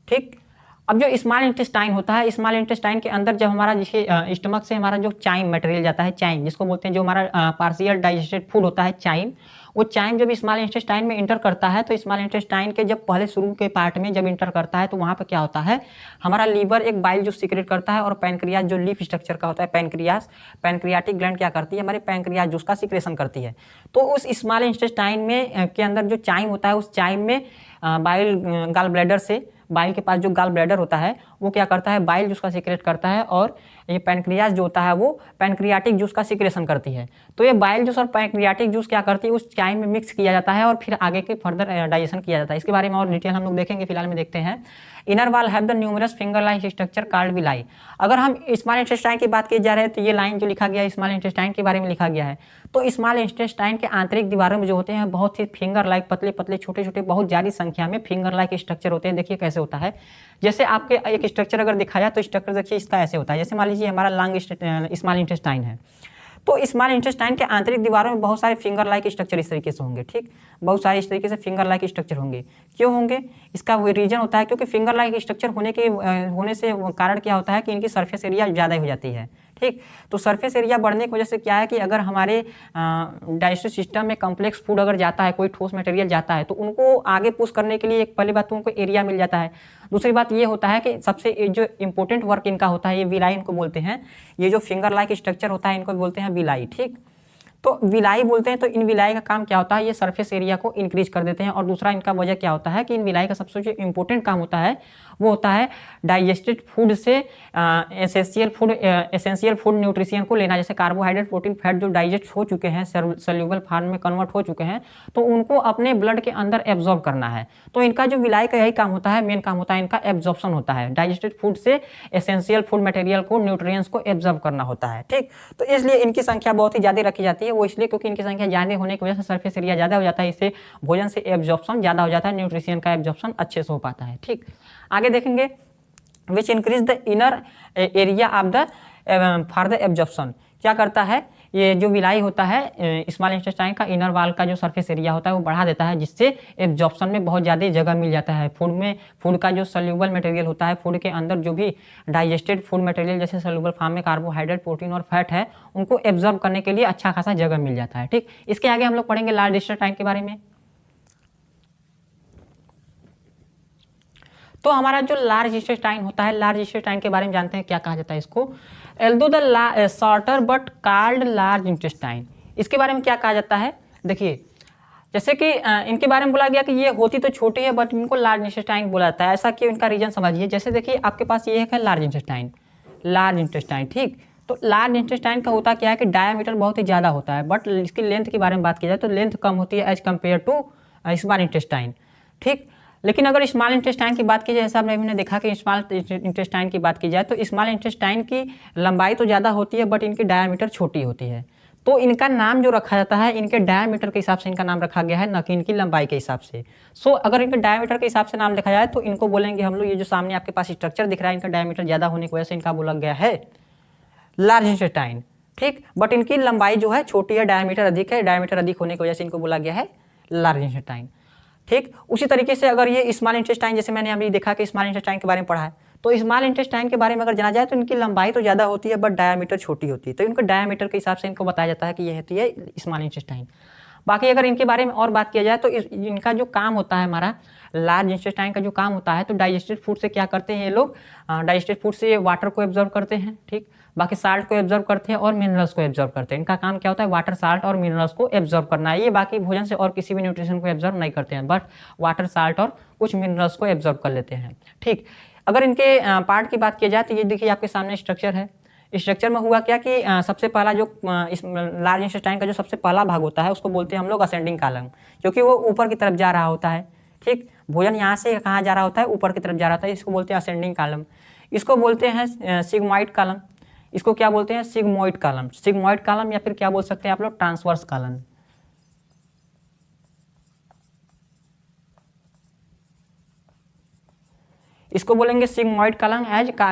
ठीक। अब जो स्मॉल इंटेस्टाइन होता है, स्मॉल इंटेस्टाइन के अंदर जब हमारा जिसके स्टमक से हमारा जो चाइम मटेरियल जाता है, चाइम जिसको बोलते हैं, जो हमारा पार्शियल डाइजेस्टेड फूड होता है चाइम, वो चाइम जब स्मॉल इंटेस्टाइन में इंटर करता है तो स्मॉल इंटेस्टाइन के जब पहले शुरू के पार्ट में जब इंटर करता है तो वहाँ पर क्या होता है, हमारा लीवर एक बाइल जूस सीक्रेट करता है और पैंक्रियास जो लीफ स्ट्रक्चर का होता है, पैंक्रियास, पैंक्रियाटिक ग्लैंड क्या करती है, हमारे पैंक्रियास जूस का सीक्रेशन करती है। तो उस स्मॉल इंटेस्टाइन में के अंदर जो चाइम होता है, उस चाइम में बाइल गॉल ब्लैडर से, बाइल के पास जो गॉल ब्लैडर होता है वो क्या करता है, बाइल जूस का सीक्रेट करता है, और ये पैंक्रियास जो होता है वो पैंक्रियाटिक जूस का सीक्रेशन करती है। तो ये बाइल जूस और पैंक्रियाटिक जूस क्या करती है, उस चाइम में मिक्स किया जाता है और फिर आगे के फर्दर डाइजेशन किया जाता है। इसके बारे में और डिटेल हम लोग देखेंगे, फिलहाल में देखते हैं। Inner wall have the numerous finger like structure called villi. अगर हम स्मॉल इंटेस्टाइन की बात की जा रहे हैं तो ये लाइन जो लिखा गया है स्मॉल इंटेस्टाइन के बारे में लिखा गया है। तो स्मॉल इंटेस्टाइन के आंतरिक दीवारों में जो होते हैं बहुत ही फिंगर लाइक पतले पतले छोटे छोटे बहुत ज़्यादा संख्या में फिंगर लाइक स्ट्रक्चर होते हैं। देखिए कैसे होता है, जैसे आपके एक स्ट्रक्चर अगर दिखाया तो स्ट्रक्चर देखिए इसका ऐसे होता है। जैसे मान लीजिए हमारा लॉन्ग स्मॉल इंटेस्टाइन है, तो स्मॉल इंटेस्टाइन के आंतरिक दीवारों में बहुत सारे फिंगर लाइक स्ट्रक्चर इस तरीके से होंगे, ठीक। बहुत सारे इस तरीके से फिंगर लाइक स्ट्रक्चर होंगे। क्यों होंगे, इसका वो रीजन होता है क्योंकि फिंगर लाइक स्ट्रक्चर होने से कारण क्या होता है कि इनकी सरफेस एरिया ज़्यादा हो जाती है, ठीक। तो सरफेस एरिया बढ़ने की वजह से क्या है कि अगर हमारे डाइजेस्टिव सिस्टम में कॉम्प्लेक्स फूड अगर जाता है, कोई ठोस मटेरियल जाता है, तो उनको आगे पुश करने के लिए एक पहली बात तो उनको एरिया मिल जाता है। दूसरी बात ये होता है कि सबसे जो इंपॉर्टेंट वर्क इनका होता है, ये विलाई इनको बोलते हैं, ये जो फिंगर लाइक स्ट्रक्चर होता है इनको बोलते हैं विलाई, ठीक। तो विलाई बोलते हैं। तो इन विलाई का काम क्या होता है, ये सरफेस एरिया को इंक्रीज कर देते हैं। और दूसरा इनका वजह क्या होता है कि इन विलाई का सबसे जो इंपॉर्टेंट काम होता है वो होता है डाइजेस्टेड फूड से एसेंशियल फूड न्यूट्रिशन को लेना, जैसे कार्बोहाइड्रेट प्रोटीन फैट जो डाइजेस्ट हो चुके हैं, सोल्यूबल फॉर्म में कन्वर्ट हो चुके हैं, तो उनको अपने ब्लड के अंदर एब्जॉर्ब करना है। तो इनका जो विलाई का यही काम होता है, मेन काम होता है इनका एब्जॉर्प्शन होता है, डाइजेस्टेड फूड से एसेंशियल फूड मटेरियल को, न्यूट्रिएंट्स को एब्जॉर्ब करना होता है, ठीक। तो इसलिए इनकी संख्या बहुत ही ज़्यादा रखी जाती है। वो इसलिए क्योंकि इनकी संख्या ज़्यादा होने की वजह से सरफेस एरिया ज़्यादा हो जाता है, इससे भोजन से एब्जॉर्प्शन ज़्यादा हो जाता है, न्यूट्रिशन का एब्जॉर्प्शन अच्छे से हो पाता है, ठीक। आगे देखेंगे which increase the inner area of the for the absorption. क्या करता है, ये जो विलाई होता है स्मॉल इंटेस्टाइन का इनर वाल का जो सरफेस एरिया होता है वो बढ़ा देता है, जिससे एब्जॉर्प्शन में बहुत ज़्यादा जगह मिल जाता है। फूड में, फूड का जो सोल्यूबल मटेरियल होता है, फूड के अंदर जो भी डाइजेस्टेड फूड मटेरियल जैसे सोल्यूबल फॉर्म में कार्बोहाइड्रेट, प्रोटीन और फैट है, उनको एब्जॉर्ब करने के लिए अच्छा खासा जगह मिल जाता है, ठीक। इसके आगे हम लोग पढ़ेंगे लार्ज इंटेस्टाइन के बारे में। तो हमारा जो लार्ज इंटेस्टाइन होता है, लार्ज इंटेस्टाइन के बारे में जानते हैं क्या कहा जाता है इसको, although the shorter but called large intestine. इसके बारे में क्या कहा जाता है, देखिए जैसे कि इनके बारे में बोला गया कि ये होती तो छोटी है बट इनको लार्ज इंटेस्टाइन बोला जाता है। ऐसा क्यों, इनका रीजन समझिए। जैसे देखिए आपके पास ये है लार्ज इंटेस्टाइन, लार्ज इंटेस्टाइन, ठीक। तो लार्ज इंटेस्टाइन का होता क्या है कि डायमीटर बहुत ही ज़्यादा होता है, बट इसकी लेंथ के बारे में बात की जाए तो लेंथ कम होती है as compare to small intestine, ठीक। लेकिन अगर स्मॉल इंटेस्टाइन की बात की जाए, जैसा हमने देखा कि स्मॉल इंटेस्टाइन की बात की जाए तो स्मॉल इंटेस्टाइन की लंबाई तो ज़्यादा होती है बट इनकी डायमीटर छोटी होती है। तो इनका नाम जो रखा जाता है इनके डायमीटर के हिसाब से इनका नाम रखा गया है, न कि इनकी लंबाई के हिसाब से। अगर इनके डायमीटर के हिसाब से नाम लिखा जाए तो इनको बोलेंगे हम लोग, ये जो सामने आपके पास स्ट्रक्चर दिख रहा है इनका डायमीटर ज़्यादा होने की वजह से इनका बोला गया है लार्ज इंटेस्टाइन, ठीक। बट इनकी लंबाई जो है छोटी है, डायमीटर अधिक है, डायमीटर अधिक होने की वजह से इनको बोला गया है लार्ज इंटेस्टाइन, ठीक। उसी तरीके से अगर ये स्मॉल इंटेस्टाइन, जैसे मैंने अभी देखा कि स्मॉल इंटेस्टाइन के बारे में पढ़ा है, तो स्मॉल इंटेस्टाइन के बारे में अगर जाना जाए तो इनकी लंबाई तो ज़्यादा होती है बट डायमीटर छोटी होती है। तो इनको डायमीटर के हिसाब से इनको बताया जाता है कि ये होती है स्मॉल इंटेस्टाइन। बाकी अगर इनके बारे में और बात किया जाए तो इनका जो काम होता है, हमारा लार्ज इंटेस्टाइन का जो काम होता है, तो डाइजेस्टेड फूड से क्या करते हैं ये लोग, डाइजेस्टेड फूड से वाटर को एब्जॉर्ब करते हैं, ठीक। बाकी साल्ट को एब्जॉर्ब करते हैं और मिनरल्स को एब्जॉर्ब करते हैं। इनका काम क्या होता है, वाटर, साल्ट और मिनरल्स को एब्जॉर्ब करना है। ये बाकी भोजन से और किसी भी न्यूट्रिशन को एब्जॉर्ब नहीं करते हैं, बट वाटर, साल्ट और कुछ मिनरल्स को एब्जॉर्ब कर लेते हैं, ठीक। अगर इनके पार्ट की बात की जाए तो ये देखिए आपके सामने स्ट्रक्चर है। स्ट्रक्चर में हुआ क्या कि सबसे पहला जो इस लार्ज इंटेस्टाइन का जो सबसे पहला भाग होता है उसको बोलते हैं हम लोग असेंडिंग कॉलम, क्योंकि वो ऊपर की तरफ जा रहा होता है। ठीक, भोजन यहाँ से कहाँ जा रहा होता है, ऊपर की तरफ जा रहा होता है, इसको बोलते हैं असेंडिंग कॉलम। इसको बोलते हैं सिग्मॉइड कॉलम। इसको क्या बोलते हैं, सिग्मॉइड कॉलम। सिग्मॉइड कॉलम या फिर क्या बोल सकते हैं आप लोग, ट्रांसवर्स कॉलम। इसको बोलेंगे सिग्मॉइड कॉलम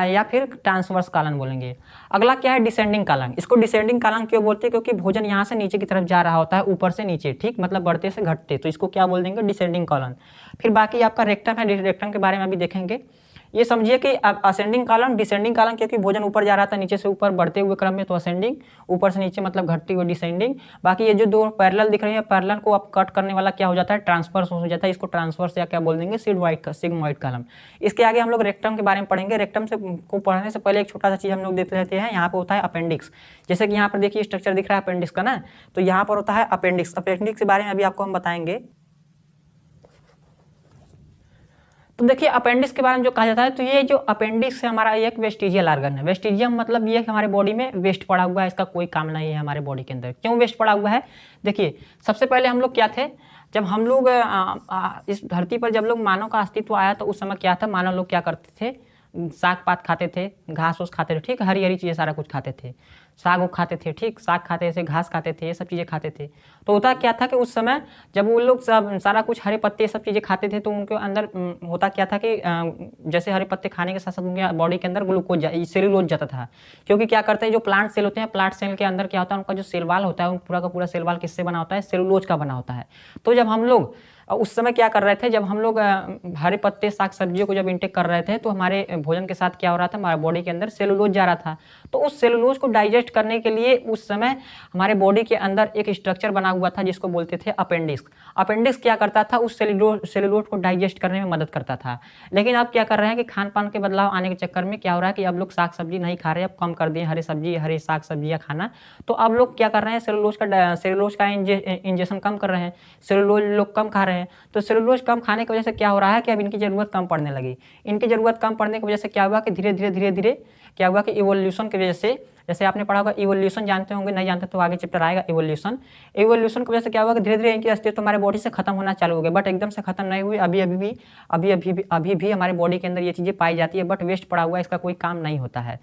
या फिर ट्रांसवर्स कॉलम बोलेंगे। अगला क्या है, डिसेंडिंग कॉलम। इसको डिसेंडिंग कॉलम क्यों बोलते हैं, क्योंकि भोजन यहाँ से नीचे की तरफ जा रहा होता है, ऊपर से नीचे। ठीक, मतलब बढ़ते से घटते, तो इसको क्या बोल देंगे, डिसेंडिंग कॉलम। फिर बाकी आपका रेक्टम है, रेक्टम के बारे में अभी देखेंगे। ये समझिए कि असेंडिंग कॉलम, डिसेंडिंग कॉलम, क्योंकि भोजन ऊपर जा रहा था नीचे से ऊपर बढ़ते हुए क्रम में, तो असेंडिंग, ऊपर से नीचे मतलब घटती हुई डिसेंडिंग। बाकी ये जो दो पैरेलल दिख रही है, पैरेलल को आप कट करने वाला क्या हो जाता है, ट्रांसफर्स हो जाता है। इसको ट्रांसफर्स या क्या बोल देंगे, सिग्मॉइड कॉलम। इसके आगे हम लोग रेक्टम के बारे में पढ़ेंगे। रेक्टम से को पढ़ने से पहले एक छोटा सा चीज़ हम लोग देख लेते हैं। यहाँ पे होता है अपेंडिक्स। जैसे कि यहाँ पर देखिए स्ट्रक्चर दिख रहा है अपेंडिक्स का ना, तो यहाँ पर होता है अपेंडिक्स। अपेंडिक्स के बारे में अभी आपको हम बताएंगे। तो देखिए अपेंडिक्स के बारे में जो कहा जाता है, तो ये जो अपेंडिक्स है हमारा एक वेस्टिजियल ऑर्गन है। वेस्टिजियम मतलब ये हमारे बॉडी में वेस्ट पड़ा हुआ है, इसका कोई काम नहीं है हमारे बॉडी के अंदर। क्यों वेस्ट पड़ा हुआ है, देखिए सबसे पहले हम लोग क्या थे, जब हम लोग इस धरती पर जब लोग मानव का अस्तित्व आया तो उस समय क्या था, मानव लोग क्या करते थे, साग पात खाते थे, घास फूस खाते थे। ठीक, हरी हरी चीज़ें सारा कुछ खाते थे, साग खाते थे। ठीक, साग खाते थे, घास खाते थे, ये सब चीज़ें खाते थे। तो होता क्या था कि उस समय जब वो लोग सब सारा कुछ हरे पत्ते सब चीज़ें खाते थे, तो उनके अंदर होता क्या था कि जैसे हरे पत्ते खाने के साथ साथ उनके बॉडी के अंदर ग्लूकोज सेलुलोज जाता था। क्योंकि क्या करते हैं, जो प्लांट सेल होते हैं, प्लांट सेल के अंदर क्या होता है, उनका जो सेल वाल होता है, पूरा का पूरा सेल वाल किससे बना होता है, सेलुलोज का बना होता है। तो जब हम लोग उस समय क्या कर रहे थे, जब हम लोग हरे पत्ते साग सब्जियों को जब इंटेक कर रहे थे, तो हमारे भोजन के साथ क्या हो रहा था, हमारे बॉडी के अंदर सेलुलोज जा रहा था। तो उस सेलुलोज को डाइजेस्ट करने के लिए उस समय हमारे बॉडी के अंदर एक स्ट्रक्चर बना हुआ था जिसको बोलते थे अपेंडिक्स। अपेंडिक्स क्या करता था, उस सेलुलोज को डाइजेस्ट करने में मदद करता था। लेकिन अब क्या कर रहे हैं कि खान पान के बदलाव आने के चक्कर में क्या हो रहा है कि अब लोग साग सब्जी नहीं खा रहे, अब कम कर दिए हरे साग सब्जियाँ खाना। तो अब लोग क्या कर रहे हैं, सेलुलोज का इंजेक्शन कम कर रहे हैं, सेलुलोज लोग कम खा रहे हैं। तो सेलुलोज कम खाने की वजह से क्या हो रहा है कि अब इनकी ज़रूरत कम पड़ने लगी। इनकी ज़रूरत कम पड़ने की वजह से क्या हुआ कि धीरे धीरे क्या हुआ कि इवोल्यूशन की वजह से, जैसे आपने पढ़ा होगा इवोल्यूशन, जानते होंगे, नहीं जानते तो आगे चैप्टर आएगा इवोल्यूशन की वजह से क्या हुआ कि धीरे धीरे इनकी अस्तित्व हमारे बॉडी से खत्म होना चालू हो गया। बट एकदम से खत्म नहीं हुई, अभी भी हमारे बॉडी के अंदर ये चीज़ें पाई जाती है, बट वेस्ट पड़ा हुआ है, इसका कोई काम नहीं होता है।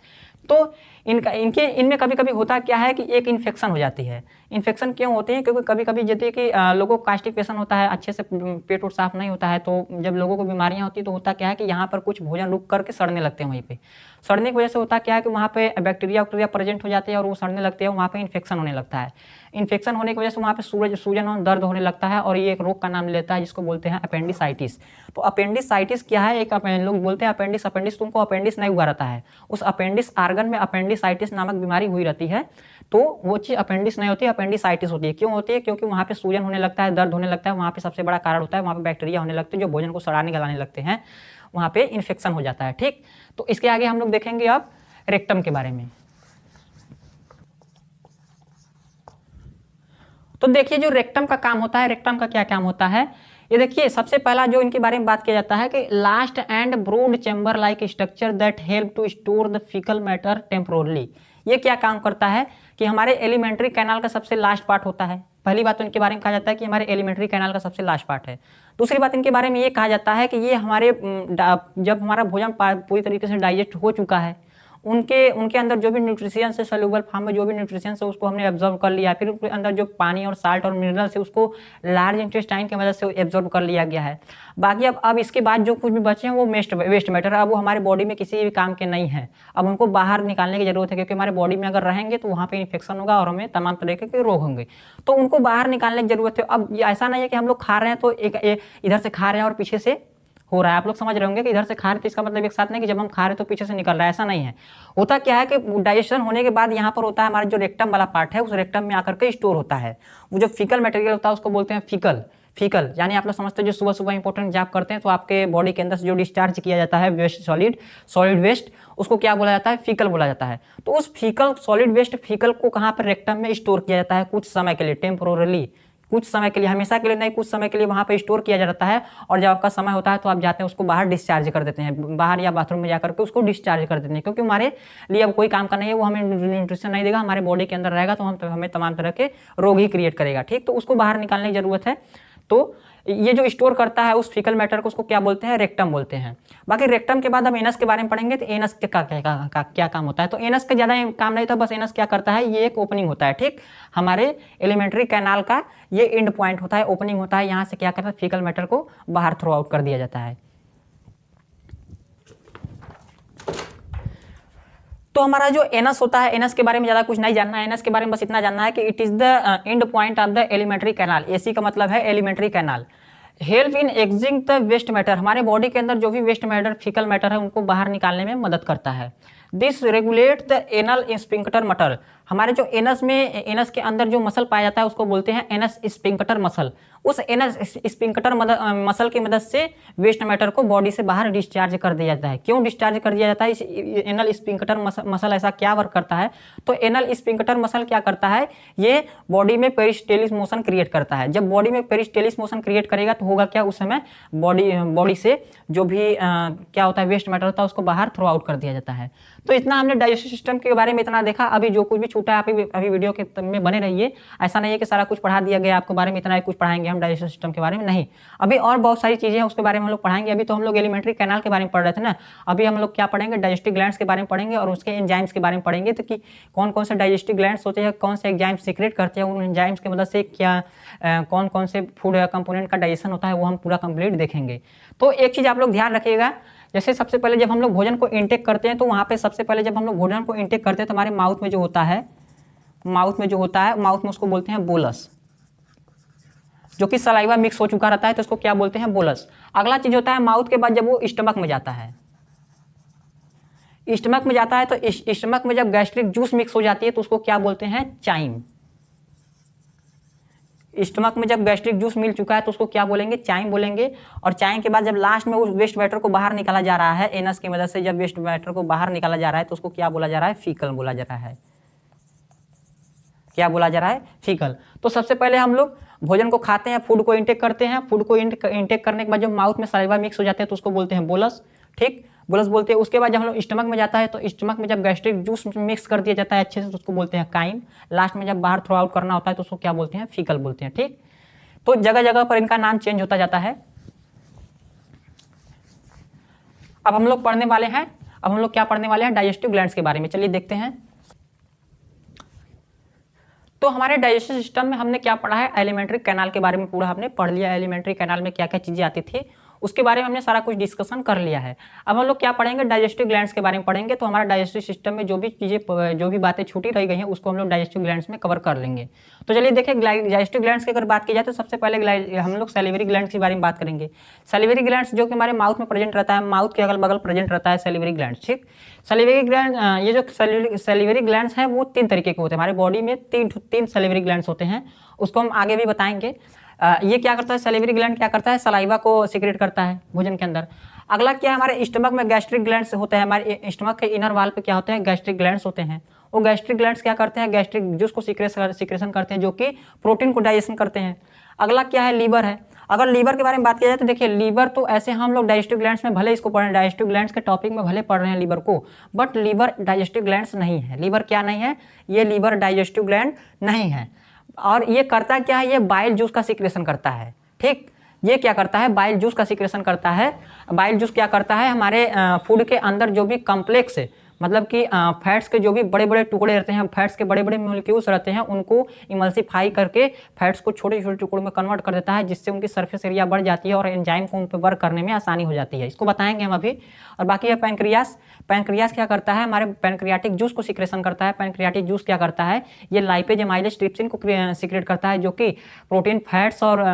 तो इनमें कभी कभी होता क्या है कि एक इन्फेक्शन हो जाती है। इन्फेक्शन क्यों होती है, क्योंकि कभी कभी जैसे कि लोगों को कांस्टिपेशन होता है, अच्छे से पेट और साफ नहीं होता है, तो जब लोगों को बीमारियां होती है तो होता क्या है कि यहाँ पर कुछ भोजन रुक करके सड़ने लगते हैं। वहीं पे सड़ने की वजह से होता क्या है कि वहाँ पे बैक्टीरिया प्रेजेंट हो जाते हैं और वो सड़ने लगते हैं, वहाँ पे इन्फेक्शन होने लगता है। इन्फेक्शन होने की वजह से वहाँ पे सूजन और दर्द होने लगता है, और ये एक रोग का नाम लेता है जिसको बोलते हैं अपेंडिसाइटिस। तो अपेंडिसाइटिस क्या है, एक लोग बोलते हैं अपेंडिस तुमको अपेंडिस नहीं हुआ रहता है, उस अपेंडिस आर्गन में अपेंडिसाइटिस नामक बीमारी हुई रहती है। तो वो चीज़ अपेंडिस नहीं होती है, अपेंडिसाइटिस होती है। क्यों होती है, क्योंकि वहाँ पे सूजन होने लगता है, दर्द होने लगता है, वहाँ पे सबसे बड़ा कारण होता है, वहाँ पे बैक्टीरिया होने लगते हैं जो भोजन को सड़ाने गलाने लगते हैं, वहाँ पे इन्फेक्शन हो जाता है। ठीक, तो इसके आगे हम लोग देखेंगे अब रेक्टम के बारे में। तो देखिए जो रेक्टम का काम होता है, रेक्टम का क्या काम होता है, ये देखिए सबसे पहला जो इनके बारे में बात किया जाता है कि last end broad chamber like structure that help to store the faecal matter temporarily. ये क्या काम करता है कि हमारे एलिमेंट्री कैनाल का सबसे लास्ट पार्ट होता है। पहली बात तो इनके बारे में कहा जाता है कि हमारे एलिमेंट्री कैनाल का सबसे लास्ट पार्ट है। दूसरी बात इनके बारे में ये कहा जाता है कि ये हमारे जब हमारा भोजन पूरी तरीके से डाइजेस्ट हो चुका है, उनके अंदर जो भी न्यूट्रिशियंस है, सॉल्युबल फॉर्म में जो भी न्यूट्रिशियंस है उसको हमने एब्जॉर्ब कर लिया, फिर उसके अंदर जो पानी और साल्ट और मिनरल्स है उसको लार्ज इंटेस्टाइन की मदद से एब्जॉर्ब कर लिया गया है। बाकी अब इसके बाद जो कुछ भी बचे हैं वो वेस्ट मैटर, अब वो हमारे बॉडी में किसी भी काम के नहीं है, अब उनको बाहर निकालने की जरूरत है, क्योंकि हमारे बॉडी में अगर रहेंगे तो वहाँ पे इन्फेक्शन होगा और हमें तमाम तरीके के रोग होंगे, तो उनको बाहर निकालने की जरूरत है। अब ऐसा नहीं है कि हम लोग खा रहे हैं तो इधर से खा रहे हैं और पीछे से हो रहा है। आप लोग समझ रहे होंगे कि इधर से खा रहे तो इसका मतलब एक साथ नहीं कि जब हम खा रहे तो पीछे से निकल रहा है, ऐसा नहीं है। होता क्या है कि डाइजेशन होने के बाद यहाँ पर होता है हमारा जो रेक्टम वाला पार्ट है, उस रेक्टम में आकर के स्टोर होता है। वो जो फीकल मटेरियल होता है उसको बोलते हैं फीकल, यानी आप लोग समझते हैं जो सुबह सुबह इंपॉर्टेंट जॉब करते हैं तो आपके बॉडी के अंदर से जो डिस्चार्ज किया जाता है वेस्ट, सॉलिड वेस्ट, उसको क्या बोला जाता है, फीकल बोला जाता है। तो उस फीकल सॉलिड वेस्ट फीकल को कहाँ पर रेक्टम में स्टोर किया जाता है कुछ समय के लिए, टेम्पोरली, कुछ समय के लिए, हमेशा के लिए नहीं, कुछ समय के लिए वहाँ पे स्टोर किया जाता है और जब आपका समय होता है तो आप जाते हैं उसको बाहर डिस्चार्ज कर देते हैं, बाहर या बाथरूम में जाकर के उसको डिस्चार्ज कर देते हैं, क्योंकि हमारे लिए अब कोई काम का नहीं है, वो हमें न्यूट्रिशन नहीं देगा, हमारे बॉडी के अंदर रहेगा तो हमें तमाम तरह के रोग ही क्रिएट करेगा। ठीक, तो उसको बाहर निकालने की जरूरत है। तो ये जो स्टोर करता है उस फीकल मैटर को, उसको क्या बोलते हैं, रेक्टम बोलते हैं। बाकी रेक्टम के बाद हम एनस के बारे में पढ़ेंगे। तो एनस का क्या काम होता है, तो एनस का ज़्यादा काम नहीं था, बस एनस क्या करता है, ये एक ओपनिंग होता है। ठीक, हमारे एलिमेंट्री कैनाल का ये एंड पॉइंट होता है, ओपनिंग होता है, यहाँ से क्या करता है, फीकल मैटर को बाहर थ्रो आउट कर दिया जाता है। तो हमारा जो एनस होता है, एनस के बारे में ज़्यादा कुछ नहीं जानना है, एनस के बारे में बस इतना जानना है कि it is the end point of the alimentary canal. AC का मतलब है एलिमेंट्री कैनाल। हेल्प इन एक्सिंग द वेस्ट मैटर, हमारे बॉडी के अंदर जो भी वेस्ट मैटर, फीकल मैटर है, उनको बाहर निकालने में मदद करता है। This regulate the anal sphincter muscle, हमारे जो एनस में, एनस के अंदर जो मसल पाया जाता है उसको बोलते हैं एनस स्पिंक्टर मसल। उस एनस स्पिंक्टर मसल की मदद से वेस्ट मैटर को बॉडी से बाहर डिस्चार्ज कर दिया जाता है। क्यों डिस्चार्ज कर दिया जाता है, इस एनल स्पिंक्टर मसल ऐसा क्या वर्क करता है, तो एनल स्पिंक्टर मसल क्या करता है, ये बॉडी में पेरिस्टेलिस मोशन क्रिएट करता है। जब बॉडी में पेरिस्टेलिस मोशन क्रिएट करेगा तो होगा क्या, उस समय बॉडी से जो भी क्या होता है, वेस्ट मैटर होता है, उसको बाहर थ्रो आउट कर दिया जाता है। तो इतना हमने डाइजेस्टिव सिस्टम के बारे में इतना देखा। अभी जो कुछ भी छूटा है अभी वीडियो के में बने रहिए, ऐसा नहीं है कि सारा कुछ पढ़ा दिया गया आपके बारे में, इतना ही कुछ पढ़ाएंगे हम डाइजेस्टिव सिस्टम के बारे में, नहीं, अभी और बहुत सारी चीजें हैं उसके बारे में हम लोग पढ़ाएंगे। अभी तो हम लोग एलिमेंट्री कैनाल के बारे में पढ़ रहे थे ना, अभी हम लोग क्या पढ़ेंगे, डाइजेस्टिव ग्लैंड्स के बारे में पढ़ेंगे और उसके एंजाइम्स के बारे में पढ़ेंगे। तो कि कौन कौन से डाइजेस्टिव ग्लैंड्स होते हैं, कौन से एंजाइम सीक्रेट करते हैं, उन एंजाइम्स की मदद से क्या कौन कौन से फूड कंपोनेंट का डाइजेशन होता है, वो हम पूरा कंप्लीट देखेंगे। तो एक चीज़ आप लोग ध्यान रखिएगा, जैसे सबसे पहले जब हम लोग भोजन को इंटेक करते हैं तो वहाँ पे सबसे पहले जब हम लोग भोजन को इंटेक करते हैं तो हमारे माउथ में जो होता है, माउथ में उसको बोलते हैं बोलस, जो कि सलाइवा मिक्स हो चुका रहता है तो उसको क्या बोलते हैं, बोलस। अगला चीज होता है माउथ के बाद जब वो स्टमक में जाता है, स्टमक में जाता है तो स्टमक में जब गैस्ट्रिक जूस मिक्स हो जाती है तो उसको क्या बोलते हैं, चाइम। स्टमक में जब गैस्ट्रिक जूस मिल चुका है तो उसको क्या बोलेंगे, चाइम बोलेंगे। और चाइम के बाद जब लास्ट में उस वेस्ट मैटर को बाहर निकाला जा रहा है, एनस की मदद से जब वेस्ट मैटर को बाहर निकाला जा रहा है तो उसको क्या बोला जा रहा है, फीकल बोला जा रहा है। क्या बोला जा रहा है, फीकल। तो सबसे पहले हम लोग भोजन को खाते हैं, फूड को इंटेक करते हैं, फूड को इंटेक करने के बाद जब माउथ में सलाइवा मिक्स हो जाते हैं तो उसको बोलते हैं बोलस। ठीक, बोलस बोलते हैं। उसके बाद जब हम लोग स्टमक में जाता है तो स्टमक में जब गैस्ट्रिक जूस मिक्स कर दिया जाता है अच्छे से तो उसको बोलते हैं काइम। लास्ट में जब बाहर थ्रो आउट करना होता है तो उसको क्या बोलते हैं, फीकल बोलते हैं। ठीक, तो जगह जगह पर इनका नाम चेंज होता जाता है। अब हम लोग पढ़ने वाले हैं, अब हम लोग क्या पढ़ने वाले हैं, डाइजेस्टिव ग्लैंड्स के बारे में। चलिए देखते हैं। तो हमारे डाइजेस्टिव सिस्टम में हमने क्या पढ़ा है, एलिमेंट्री कैनाल के बारे में पूरा हमने पढ़ लिया। एलिमेंट्री कैनाल में क्या क्या चीजें आती थी उसके बारे में हमने सारा कुछ डिस्कशन कर लिया है। अब हम लोग क्या पढ़ेंगे, डाइजेस्टिव ग्लैंड्स के बारे में पढ़ेंगे। तो हमारा डाइजेस्टिव सिस्टम में जो भी चीजें, जो भी बातें छूटी रह गई हैं उसको हम लोग डाइजेस्टिव ग्लैंड्स में कवर कर लेंगे। तो चलिए देखें, डाइजेस्टिव ग्लैंड्स की अगर बात की जाए तो सबसे पहले हम लोग सैलिवरी ग्लैंड्स के बारे में बात करेंगे। सैलिवरी ग्लैंड्स जो कि हमारे माउथ में प्रेजेंट रहता है, माउथ के अगल बगल प्रेजेंट रहता है सैलिवरी ग्लैंड्स। ठीक, सैलिवरी ग्लैंड, ये जो सैलिवरी ग्लैंड्स हैं वो 3 तरीके के होते हैं। हमारे बॉडी में 3 सैलिवरी ग्लैंड्स होते हैं, उसको हम आगे भी बताएंगे। ये क्या करता है, सैलिवरी ग्लैंड क्या करता है, सलाइवा को सीक्रेट करता है भोजन के अंदर। अगला क्या है, हमारे स्टमक में गैस्ट्रिक ग्लैंड्स होते हैं। हमारे स्टमक के इनर वाल पे क्या होते हैं, गैस्ट्रिक ग्लैंड्स होते हैं। वो गैस्ट्रिक ग्लैंड्स क्या करते हैं, गैस्ट्रिक जूस को सीक्रेशन करते हैं, जो कि प्रोटीन को डाइजेशन करते हैं। अगला क्या है, लीवर है। अगर लीवर के बारे में बात किया जाए तो देखिए, लीवर तो ऐसे हम लोग डाइजेस्टिव ग्लैंड्स में भले इसको पढ़ रहे हैं, डाइजेस्टिव ग्लैंड्स के टॉपिक में भले पढ़ रहे हैं लीवर को, बट लीवर डाइजेस्टिव ग्लैंड्स नहीं है। लीवर क्या नहीं है, ये लीवर डाइजेस्टिव ग्लैंड नहीं है। और ये करता क्या है, ये बाइल जूस का सीक्रेशन करता है। ठीक, ये क्या करता है, बाइल जूस का सीक्रेशन करता है। बाइल जूस क्या करता है, हमारे फूड के अंदर जो भी कॉम्प्लेक्स है, मतलब कि फैट्स के जो भी बड़े बड़े टुकड़े रहते हैं, फैट्स के बड़े बड़े मॉलिक्यूल्स रहते हैं, उनको इमल्सीफाई करके फैट्स को छोटे छोटे टुकड़ों में कन्वर्ट कर देता है, जिससे उनकी सरफेस एरिया बढ़ जाती है और एंजाइम को उन पर वर्क करने में आसानी हो जाती है। इसको बताएंगे हम अभी। और बाकी है पैनक्रियास। पैनक्रियास क्या करता है, हमारे पैनक्रियाटिक जूस को सीक्रेशन करता है। पैनक्रियाटिक जूस क्या करता है, ये लाइपेज एमाइलेज ट्रिप्सिन को सीक्रेट करता है, जो कि प्रोटीन फैट्स और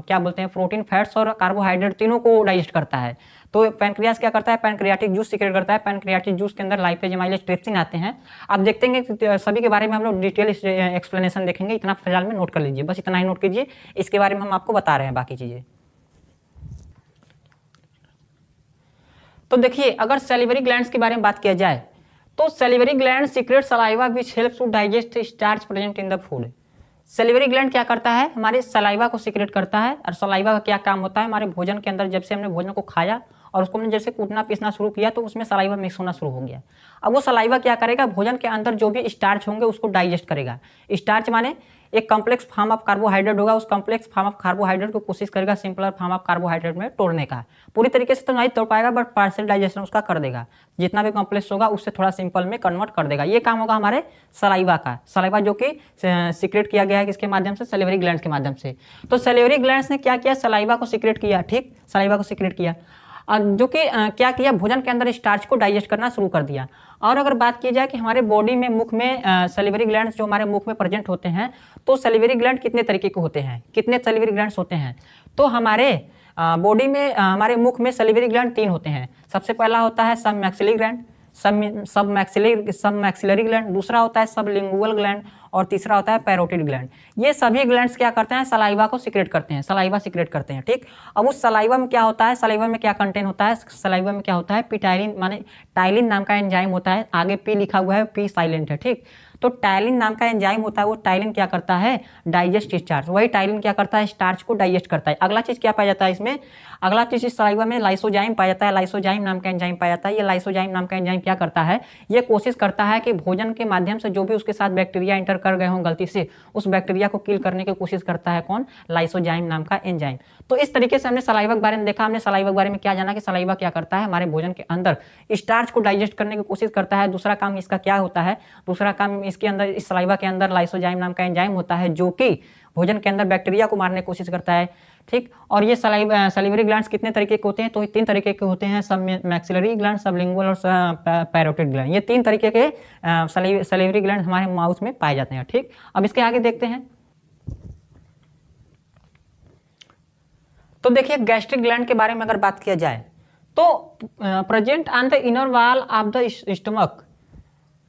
क्या बोलते हैं, प्रोटीन फैट्स और कार्बोहाइड्रेट तीनों को डाइजेस्ट करता है। तो पैनक्रियास क्या करता है, पैनक्रियाटिक जूस सीक्रेट करता है। पैनक्रियाटिक जूस के अंदर लाइपेज एमाइलेज ट्रिप्सिन आते हैं। आप देखते हैं सभी के बारे में हम लोग डिटेल एक्सप्लेनेशन देखेंगे, इतना फिलहाल में नोट कर लीजिए, बस इतना ही नोट कीजिए। इसके बारे में हम आपको बता रहे हैं बाकी चीजें। तो देखिए, अगर सैलिवरी ग्लैंड्स के बारे में बात किया जाए तो salivary gland secrete saliva which helps to digest starch present in the food. Salivary gland क्या करता है, हमारे सलाइवा को सीक्रेट करता है। और सलाइवा का क्या काम होता है, हमारे भोजन के अंदर जब से हमने भोजन को खाया और उसको हमने जैसे कूटना पीसना शुरू किया तो उसमें सलाइवा मिक्स होना शुरू हो गया। अब वो सलाइवा क्या करेगा, भोजन के अंदर जो भी स्टार्च होंगे उसको डाइजेस्ट करेगा। स्टार्च माने एक कॉम्प्लेक्स फॉर्म ऑफ कार्बोहाइड्रेट होगा, उस कॉम्प्लेक्स फॉर्म ऑफ कार्बोहाइड्रेट को कोशिश करेगा सिंपलर फॉर्म ऑफ कार्बोहाइड्रेट में तोड़ने का। पूरी तरीके से तो नहीं तोड़ पाएगा बट पार्शियल डाइजेशन उसका कर देगा, जितना भी कॉम्प्लेक्स होगा उससे थोड़ा सिंपल में कन्वर्ट कर देगा। ये काम होगा हमारे सलाइवा का। सलाइवा जो कि सीक्रेट किया गया है किसके माध्यम से, सलिवरी ग्लैंड्स के माध्यम से। तो सलिवरी ग्लैंड्स ने क्या किया, सलाइवा को सीक्रेट किया, ठीक, सलाइवा को सीक्रेट किया, जो कि क्या किया, भोजन के अंदर स्टार्च को डाइजेस्ट करना शुरू कर दिया। और अगर बात की जाए कि हमारे बॉडी में मुख में सलिवरी ग्लैंड्स जो हमारे मुख में प्रेजेंट होते हैं, तो सलिवरी ग्लैंड कितने तरीके के होते हैं, कितने सलिवरी ग्लैंड्स होते हैं, तो हमारे बॉडी में हमारे मुख में सलिवरी ग्लैंड 3 होते हैं। सबसे पहला होता है सब मैक्सिलरी ग्लैंड, सब मैक्सिलरी ग्लैंड, दूसरा होता है सबलिंगुअल ग्लैंड और तीसरा होता है पैरोटिड ग्लैंड। ये सभी ग्लैंड्स क्या करते हैं, सलाइवा को सीक्रेट करते हैं, सलाइवा सीक्रेट करते हैं, ठीक। अब उस सलाइवा में क्या होता है, सलाइवा में क्या कंटेंट होता है, सलाइवा में क्या होता है, पिटाइलिन माने टाइलिन नाम का एंजाइम होता है, आगे पी लिखा हुआ है, पी साइलेंट है, ठीक। तो टाइलिन नाम का एंजाइम होता है, वो टाइलिन क्या करता है, डाइजेस्ट स्टार्च, वही टाइलिन क्या करता है, स्टार्च को डाइजेस्ट करता है। अगला चीज क्या पाया जाता है इसमें, अगला चीज इस सलाइवा में लाइसोजाइम पाया जाता है, लाइसोजाइम नाम का एंजाइम पाया जाता है। ये लाइसोजाइम नाम का एंजाइम क्या करता है, ये कोशिश करता है कि भोजन के माध्यम से जो भी उसके साथ बैक्टीरिया इंटर कर गए हों गलती से, उस बैक्टीरिया को किल करने की कोशिश करता है कौन, लाइसोजाइम नाम का एंजाइम। तो इस तरीके से हमने सलाइवा के बारे में देखा, हमने सलाइवा के बारे में क्या जाना कि सलाइवा क्या करता है, हमारे भोजन के अंदर स्टार्च को डाइजेस्ट करने की कोशिश करता है। दूसरा काम इसका क्या होता है, दूसरा काम इसके अंदर, इस सलाइवा के अंदर लाइसोजाइम नाम का एंजाइम होता है जो कि भोजन के अंदर बैक्टीरिया को मारने की कोशिश करता है, ठीक। और ये सलिवरी ग्लैंड्स कितने तरीके के होते हैं, तो 3 तरीके के होते हैं, सब मैक्सिलरी ग्लैंड, सबलिंगुअल और पैरोटिड ग्लैंड। ये 3 तरीके के सलिवरी ग्लैंड हमारे माउथ में पाए जाते हैं, ठीक। अब इसके आगे देखते हैं। तो देखिए गैस्ट्रिक ग्लैंड के बारे में अगर बात किया जाए तो present on the inner wall of the stomach,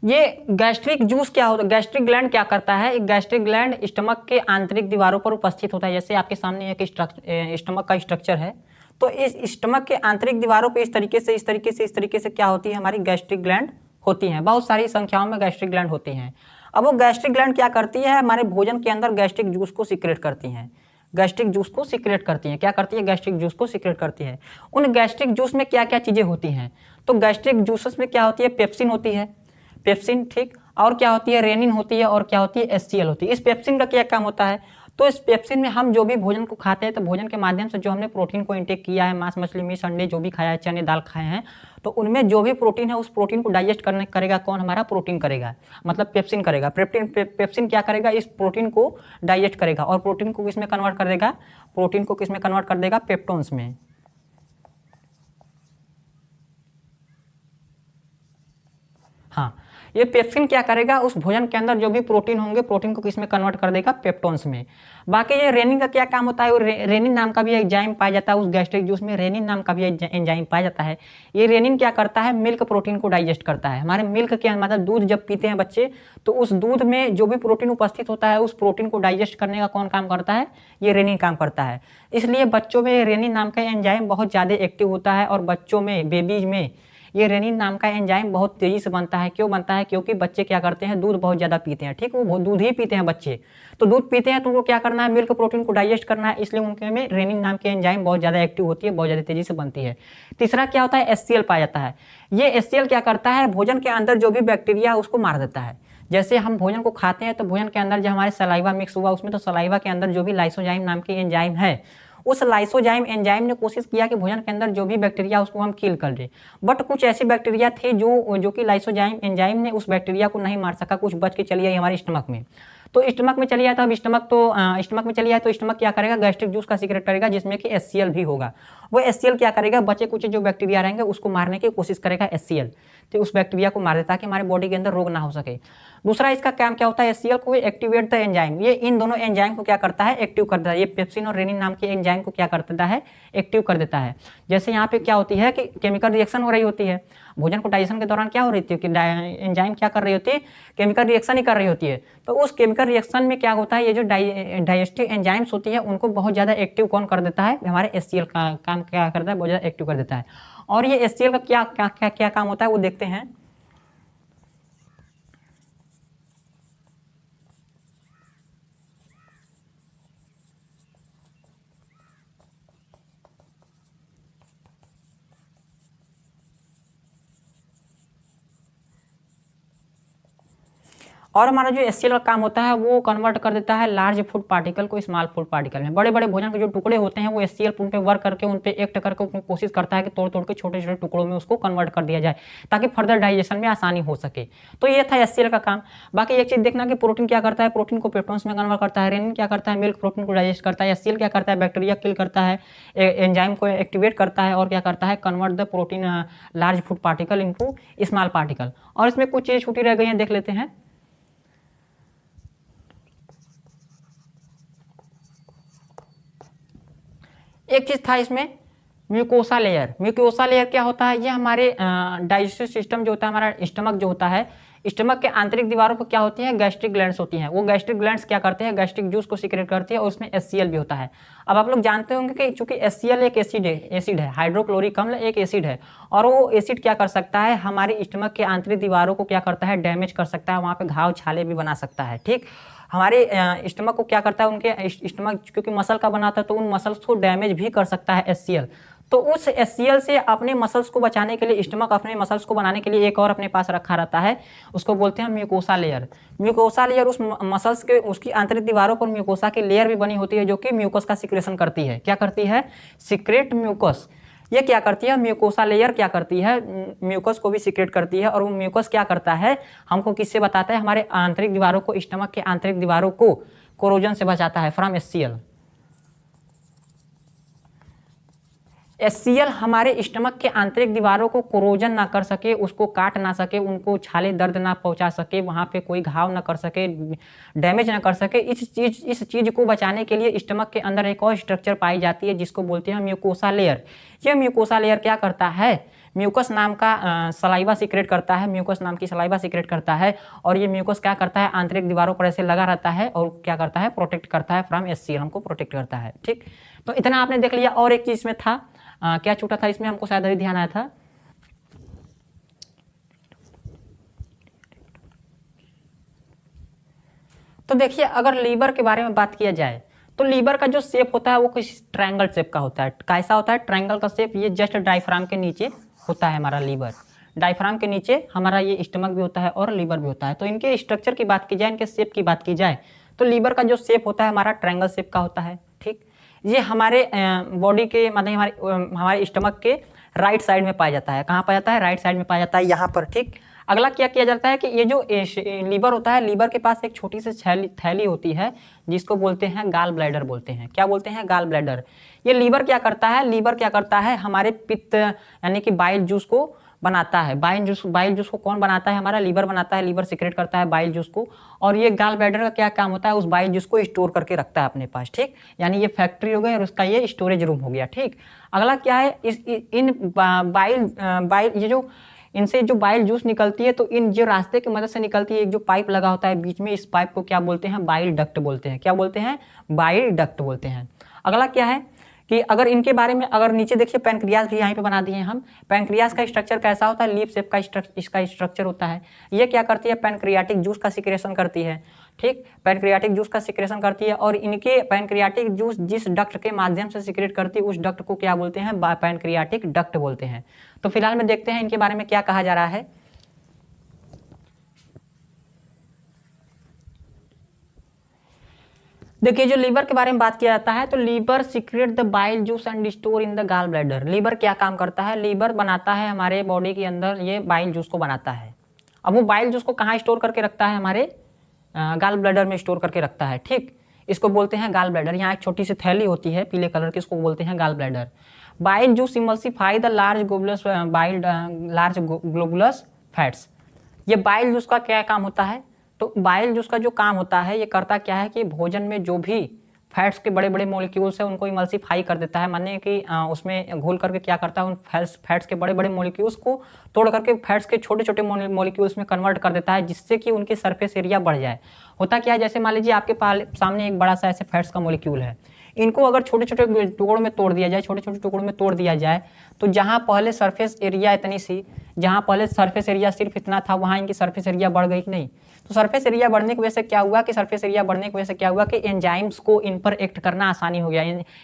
ये गैस्ट्रिक जूस क्या होता है, गैस्ट्रिक ग्लैंड क्या करता है, एक गैस्ट्रिक ग्लैंड स्टमक के आंतरिक दीवारों पर उपस्थित होता है। जैसे आपके सामने एक स्टमक का स्ट्रक्चर है, तो इस स्टमक के आंतरिक दीवारों पे इस तरीके से क्या होती है, हमारी गैस्ट्रिक ग्लैंड होती हैं। बहुत सारी संख्याओं में गैस्ट्रिक ग्लैंड होती हैं। अब वो गैस्ट्रिक ग्लैंड क्या करती है, हमारे भोजन के अंदर गैस्ट्रिक जूस को सीक्रेट करती हैं, गैस्ट्रिक जूस को सीक्रेट करती हैं। क्या करती है, गैस्ट्रिक जूस को सीक्रेट करती है। उन गैस्ट्रिक जूस में क्या क्या चीज़ें होती हैं, तो गैस्ट्रिक जूसेस में क्या होती है, पेप्सिन होती है, पेप्सिन, ठीक। और क्या होती है, रेनिन होती है, और क्या होती है, एचसीएल होती है। इस पेप्सिन का क्या काम होता है, तो इस पेप्सिन में हम जो भी भोजन को खाते हैं, तो भोजन के माध्यम से जो हमने प्रोटीन को इंटेक किया है, मांस मछली मीट अंडे जो भी खाया है, चने दाल खाए हैं, तो उनमें जो भी प्रोटीन है उस प्रोटीन को डाइजेस्ट करने करेगा कौन, हमारा प्रोटीन करेगा, मतलब पेप्सिन करेगा। पेप्सिन क्या करेगा, इस प्रोटीन को डाइजेस्ट करेगा और प्रोटीन को किसमें कन्वर्ट कर देगा, प्रोटीन को किसमें कन्वर्ट कर देगा, पेप्टोन्स में। हाँ, ये पेप्सिन क्या करेगा, उस भोजन के अंदर जो भी प्रोटीन होंगे, प्रोटीन को किसमें कन्वर्ट कर देगा, पेप्टोन्स में। बाकी ये रेनिन का क्या काम होता है, रेनिन नाम का भी एंजाइम पाया जाता है उस गैस्ट्रिक जूस में, रेनिन नाम का भी एंजाइम पाया जाता है। ये रेनिन क्या करता है, मिल्क प्रोटीन को डाइजेस्ट करता है। हमारे मिल्क के मतलब दूध जब पीते हैं बच्चे, तो उस दूध में जो भी प्रोटीन उपस्थित होता है, उस प्रोटीन को डाइजेस्ट करने का कौन काम करता है, ये रेनिन काम करता है। इसलिए बच्चों में रेनिन नाम का एंजाइम बहुत ज़्यादा एक्टिव होता है, और बच्चों में, बेबीज में ये रेनिन नाम का एंजाइम बहुत तेजी से बनता है। क्यों बनता है, क्योंकि बच्चे क्या करते हैं, दूध बहुत ज़्यादा पीते हैं, ठीक। वो दूध ही पीते हैं बच्चे, तो दूध पीते हैं तो उनको क्या करना है, मिल्क प्रोटीन को डाइजेस्ट करना है, इसलिए उनके में रेनिन नाम की एंजाइम बहुत ज़्यादा एक्टिव होती है, बहुत ज़्यादा तेजी से बनती है। तीसरा क्या होता है, एचसीएल पाया जाता है। ये एचसीएल क्या करता है, भोजन के अंदर जो भी बैक्टीरिया उसको मार देता है। जैसे हम भोजन को खाते हैं तो भोजन के अंदर जो हमारे सलाइवा मिक्स हुआ उसमें, तो सलाइवा के अंदर जो भी लाइसोजाइम नाम की एंजाइम है, उस लाइसोजाइम एंजाइम ने कोशिश किया कि भोजन के अंदर जो भी बैक्टीरिया उसको हम किल कर दें, बट कुछ ऐसे बैक्टीरिया थे जो कि लाइसोजाइम एंजाइम ने उस बैक्टीरिया को नहीं मार सका, कुछ बच के चली आई हमारे स्टमक में। तो स्टमक में चली आया, तो अब स्टमक में चली आया तो स्टमक क्या करेगा, गैस्ट्रिक जूस का सीक्रेट करेगा, जिसमें कि एचसीएल भी होगा। वो एचसीएल क्या करेगा, बचे कुछ जो बैक्टीरिया रहेंगे उसको मारने की कोशिश करेगा एचसीएल, तो उस बैक्टीरिया को मार देता है कि हमारे बॉडी के अंदर रोग ना हो सके। दूसरा इसका काम क्या होता है, एचसीएल को एक्टिवेट द एंजाइम, ये इन दोनों एंजाइम को क्या करता है, एक्टिव कर देता है। ये पेप्सिन और रेनिन नाम के एंजाइम को क्या कर देता है, एक्टिव कर देता है। जैसे यहाँ पे क्या होती है कि केमिकल रिएक्शन हो रही होती है, भोजन को डाइजेशन के दौरान क्या हो रही थी कि एंजाइम क्या कर रही होती है, केमिकल रिएक्शन ही कर रही होती है। तो उस केमिकल रिएक्शन में क्या होता है, ये जो डाइजेस्टिव एंजाइम्स होती है उनको बहुत ज़्यादा एक्टिव कौन कर देता है, हमारे एचसीएल का काम क्या करता है, बहुत ज़्यादा एक्टिव कर देता है। और ये एचसीएल का क्या काम होता है वो देखते हैं। और हमारा जो HCl का काम होता है वो कन्वर्ट कर देता है लार्ज फूड पार्टिकल को स्मॉल फूड पार्टिकल में। बड़े बड़े भोजन के जो टुकड़े होते हैं वो HCl उन पे वर्क करके उन पे एक्ट करके उसमें कोशिश करता है कि तोड़ तोड़ के छोटे छोटे टुकड़ों में उसको कन्वर्ट कर दिया जाए ताकि फर्दर डाइजेशन में आसानी हो सके। तो ये था HCl का काम। बाकी एक चीज देखना कि प्रोटीन क्या करता है, प्रोटीन को पेप्टोन्स में कन्वर्ट करता है। रेनिन क्या करता है, मिल्क प्रोटीन को डाइजेस्ट करता है। HCl क्या करता है, बैक्टीरिया किल करता है, एंजाइम को एक्टिवेट करता है और क्या करता है, convert the protein large food particle into small particle. और इसमें कुछ चीज छूटी रह गई है, देख लेते हैं। एक चीज था इसमें म्यूकोसा लेयर। म्यूकोसा लेयर क्या होता है, ये हमारे डाइजेस्टिव सिस्टम जो होता है, हमारा स्टमक जो होता है, स्टमक के आंतरिक दीवारों पर क्या होती है, गैस्ट्रिक ग्लैंड्स होती हैं। वो गैस्ट्रिक ग्लैंड्स क्या करते हैं, गैस्ट्रिक जूस को सीक्रेट करती है और उसमें HCl भी होता है। अब आप लोग जानते होंगे कि चूंकि HCl एक एसिड है, हाइड्रोक्लोरिक अम्ल एक एसिड है, और वो एसिड क्या कर सकता है, हमारी स्टमक के आंतरिक दीवारों को क्या करता है, डैमेज कर सकता है, वहाँ पे घाव छाले भी बना सकता है। ठीक, हमारे स्टमक को क्या करता है, उनके स्टमक क्योंकि मसल का बनाता है तो उन मसल्स को डैमेज भी कर सकता है HCl। तो उस HCl से अपने मसल्स को बचाने के लिए स्टमक अपने मसल्स को बनाने के लिए एक और अपने पास रखा रहता है, उसको बोलते हैं म्यूकोसा लेयर। म्यूकोसा लेयर उस मसल्स के उसकी आंतरिक दीवारों पर म्यूकोसा की लेयर भी बनी होती है जो कि म्यूकस का सिक्रेशन करती है। क्या करती है, सिक्रेट म्यूकस। ये क्या करती है, म्यूकोसा लेयर क्या करती है, म्यूकस को भी सिक्रेट करती है। और वो म्यूकस क्या करता है, हमको किससे बताता है, हमारे आंतरिक दीवारों को, स्टमक के आंतरिक दीवारों को कोरोजन से बचाता है, फ्रॉम HCl। HCl हमारे स्टमक के आंतरिक दीवारों को कोरोजन ना कर सके, उसको काट ना सके, उनको छाले दर्द ना पहुंचा सके, वहाँ पे कोई घाव ना कर सके, डैमेज ना कर सके। इस चीज को बचाने के लिए स्टमक के अंदर एक और स्ट्रक्चर पाई जाती है जिसको बोलते हैं म्यूकोसा लेयर। ये म्यूकोसा लेयर क्या करता है, म्यूकस नाम का सलाइवा सीक्रेट करता है, म्यूकस नाम की सलाइवा सीक्रेट करता है। और ये म्यूकस क्या करता है, आंतरिक दीवारों पर ऐसे लगा रहता है और क्या करता है, प्रोटेक्ट करता है फ्रॉम HCl, हमको प्रोटेक्ट करता है। ठीक, तो इतना आपने देख लिया। और एक चीज में था, क्या छूटा था इसमें, हमको शायद अभी ध्यान आया था। तो देखिए, अगर लीवर के बारे में बात किया जाए तो लीवर का जो शेप होता है वो कुछ ट्रायंगल शेप का होता है। कैसा होता है, ट्रायंगल का शेप। ये जस्ट डायफ्राम के नीचे होता है हमारा लीवर। डायफ्राम के नीचे हमारा ये स्टमक भी होता है और लीवर भी होता है। तो इनके स्ट्रक्चर की बात की जाए, इनके शेप की बात की जाए, तो लीवर का जो शेप होता है हमारा ट्रायंगल शेप का होता है। ठीक, ये हमारे बॉडी के मतलब हमारे स्टमक के राइट साइड में पाया जाता है। कहाँ पाया जाता है, राइट साइड में पाया जाता है, यहाँ पर। ठीक, अगला क्या किया जाता है कि ये जो लीवर होता है, लीवर के पास एक छोटी सी थैली होती है जिसको बोलते हैं गाल ब्लैडर बोलते हैं। क्या बोलते हैं, गाल ब्लैडर। ये लीवर क्या करता है, लीवर क्या करता है, हमारे पित्त यानी कि बाइल जूस को बनाता है। बाइल जूस को कौन बनाता है, हमारा लीवर बनाता है। लीवर सीक्रेट करता है बाइल जूस को। और ये गाल ब्लैडर का क्या काम होता है, उस बाइल जूस को स्टोर करके रखता है अपने पास। ठीक, यानी ये फैक्ट्री हो गई और उसका ये स्टोरेज रूम हो गया। ठीक, अगला क्या है, इन बाइल ये जो इनसे जो बाइल जूस निकलती है तो इन जो रास्ते की मदद से निकलती है, एक जो पाइप लगा होता है बीच में, इस पाइप को क्या बोलते हैं, बाइल डक्ट बोलते हैं। क्या बोलते हैं, बाइल डक्ट बोलते हैं। अगला क्या है कि अगर इनके बारे में अगर नीचे देखिए, पैनक्रियाज भी यहाँ पे बना दिए हैं हम। पैनक्रियाज का स्ट्रक्चर कैसा होता है, लीफ शेप का इसका स्ट्रक्चर होता है। ये क्या करती है, पैनक्रियाटिक जूस का सिक्रेशन करती है। ठीक, पैनक्रियाटिक जूस का सिक्रेशन करती है। और इनके पैनक्रियाटिक जूस जिस डक्ट के माध्यम से सिक्रेट करती है उस डक्ट को क्या बोलते हैं, पैनक्रियाटिक डक्ट बोलते हैं। तो फिलहाल में देखते हैं इनके बारे में क्या कहा जा रहा है। देखिए, जो लीवर के बारे में बात किया जाता है तो liver secrete the bile juice and store in the gall bladder. Liver क्या काम करता है, लीवर बनाता है हमारे बॉडी के अंदर ये बाइल जूस को बनाता है। अब वो बाइल जूस को कहाँ स्टोर करके रखता है, हमारे गाल ब्लैडर में स्टोर करके रखता है। ठीक, इसको बोलते हैं गाल ब्लैडर। यहाँ एक छोटी सी थैली होती है पीले कलर की, इसको बोलते हैं gall bladder. Bile juice emulsify the large globules fats. ये बाइल जूस का क्या काम होता है, तो बाइल जूस का जो काम होता है ये करता क्या है कि भोजन में जो भी फैट्स के बड़े बड़े मॉलिक्यूल्स है उनको इमल्सिफाई कर देता है। माने कि उसमें घोल करके क्या करता है, उन फैट्स के बड़े बड़े मॉलिक्यूल्स को तोड़ करके फैट्स के छोटे छोटे मॉलिक्यूल्स में कन्वर्ट कर देता है, जिससे कि उनकी सरफेस एरिया बढ़ जाए। होता क्या है, जैसे मान लीजिए आपके सामने एक बड़ा सा ऐसे फैट्स का मॉलिक्यूल है, इनको अगर छोटे छोटे टुकड़ों में तोड़ दिया जाए, छोटे छोटे टुकड़ों में तोड़ दिया जाए, तो जहाँ पहले सरफेस एरिया इतनी सी, जहाँ पहले सरफेस एरिया सिर्फ इतना था, वहाँ इनकी सरफेस एरिया बढ़ गई कि नहीं। तो सरफेस एरिया बढ़ने की वजह से क्या हुआ कि एंजाइम्स को इन पर एक्ट करना आसानी हो गया,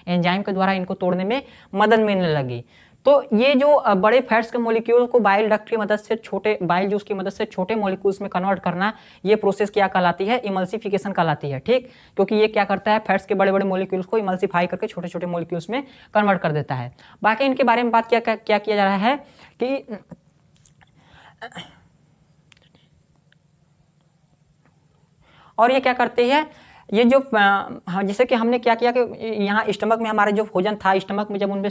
एंजाइम के द्वारा इनको तोड़ने में मदद मिलने लगी। तो ये जो बड़े फैट्स के मॉलिक्यूल को बाइल डक्ट की मदद से छोटे बाइल जूस की मदद से छोटे मॉलिक्यूल्स में कन्वर्ट करना, ये प्रोसेस क्या कहलाती है? इमल्सिफिकेशन कहलाती है। ठीक, क्योंकि ये क्या करता है? फैट्स के बड़े बड़े मॉलिक्यूल्स को इमल्सिफाई करके छोटे छोटे मॉलिक्यूल्स में कन्वर्ट कर देता है। बाकी इनके बारे में बात क्या किया जा रहा है कि और ये क्या करती है, ये जो जैसे कि हमने क्या किया कि यहाँ स्टमक में हमारे जो भोजन था, स्टमक में जब उनमें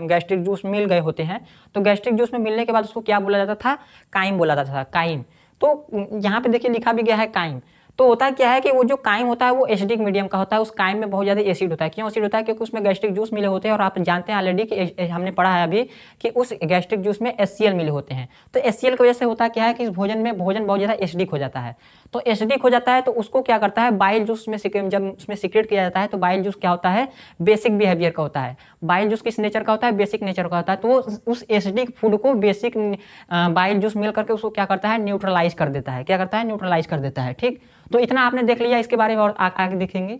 गैस्ट्रिक जूस मिल गए होते हैं, तो गैस्ट्रिक जूस में मिलने के बाद उसको क्या बोला जाता था? काइम बोला जाता था, काइम। तो यहाँ पे देखिए लिखा भी गया है काइम। तो होता क्या है कि वो जो काइम होता है वो एसिडिक मीडियम का होता है, उस काइम में बहुत ज़्यादा एसिड होता है। क्यों एसिड होता है? क्योंकि उसमें गैस्ट्रिक जूस मिले होते हैं, और आप जानते हैं ऑलरेडी कि हमने पढ़ा है अभी कि उस गैस्ट्रिक जूस में HCl मिले होते हैं। तो HCl की वजह से होता क्या है कि इस भोजन बहुत ज़्यादा एसिडिक हो जाता है। तो एसिडिक हो जाता है तो उसको क्या करता है? बाइल जूस में जब उसमें सीक्रेट किया जाता है तो बाइल जूस क्या होता है? बेसिक बिहेवियर का होता है। बाइल जूस किस नेचर का होता है? बेसिक नेचर का होता है। तो उस एसिडिक फूड को बेसिक बाइल जूस मिल करके उसको क्या करता है? न्यूट्रलाइज कर देता है। क्या करता है? न्यूट्रलाइज कर देता है। ठीक, तो इतना आपने देख लिया, इसके बारे में और आगे देखेंगे।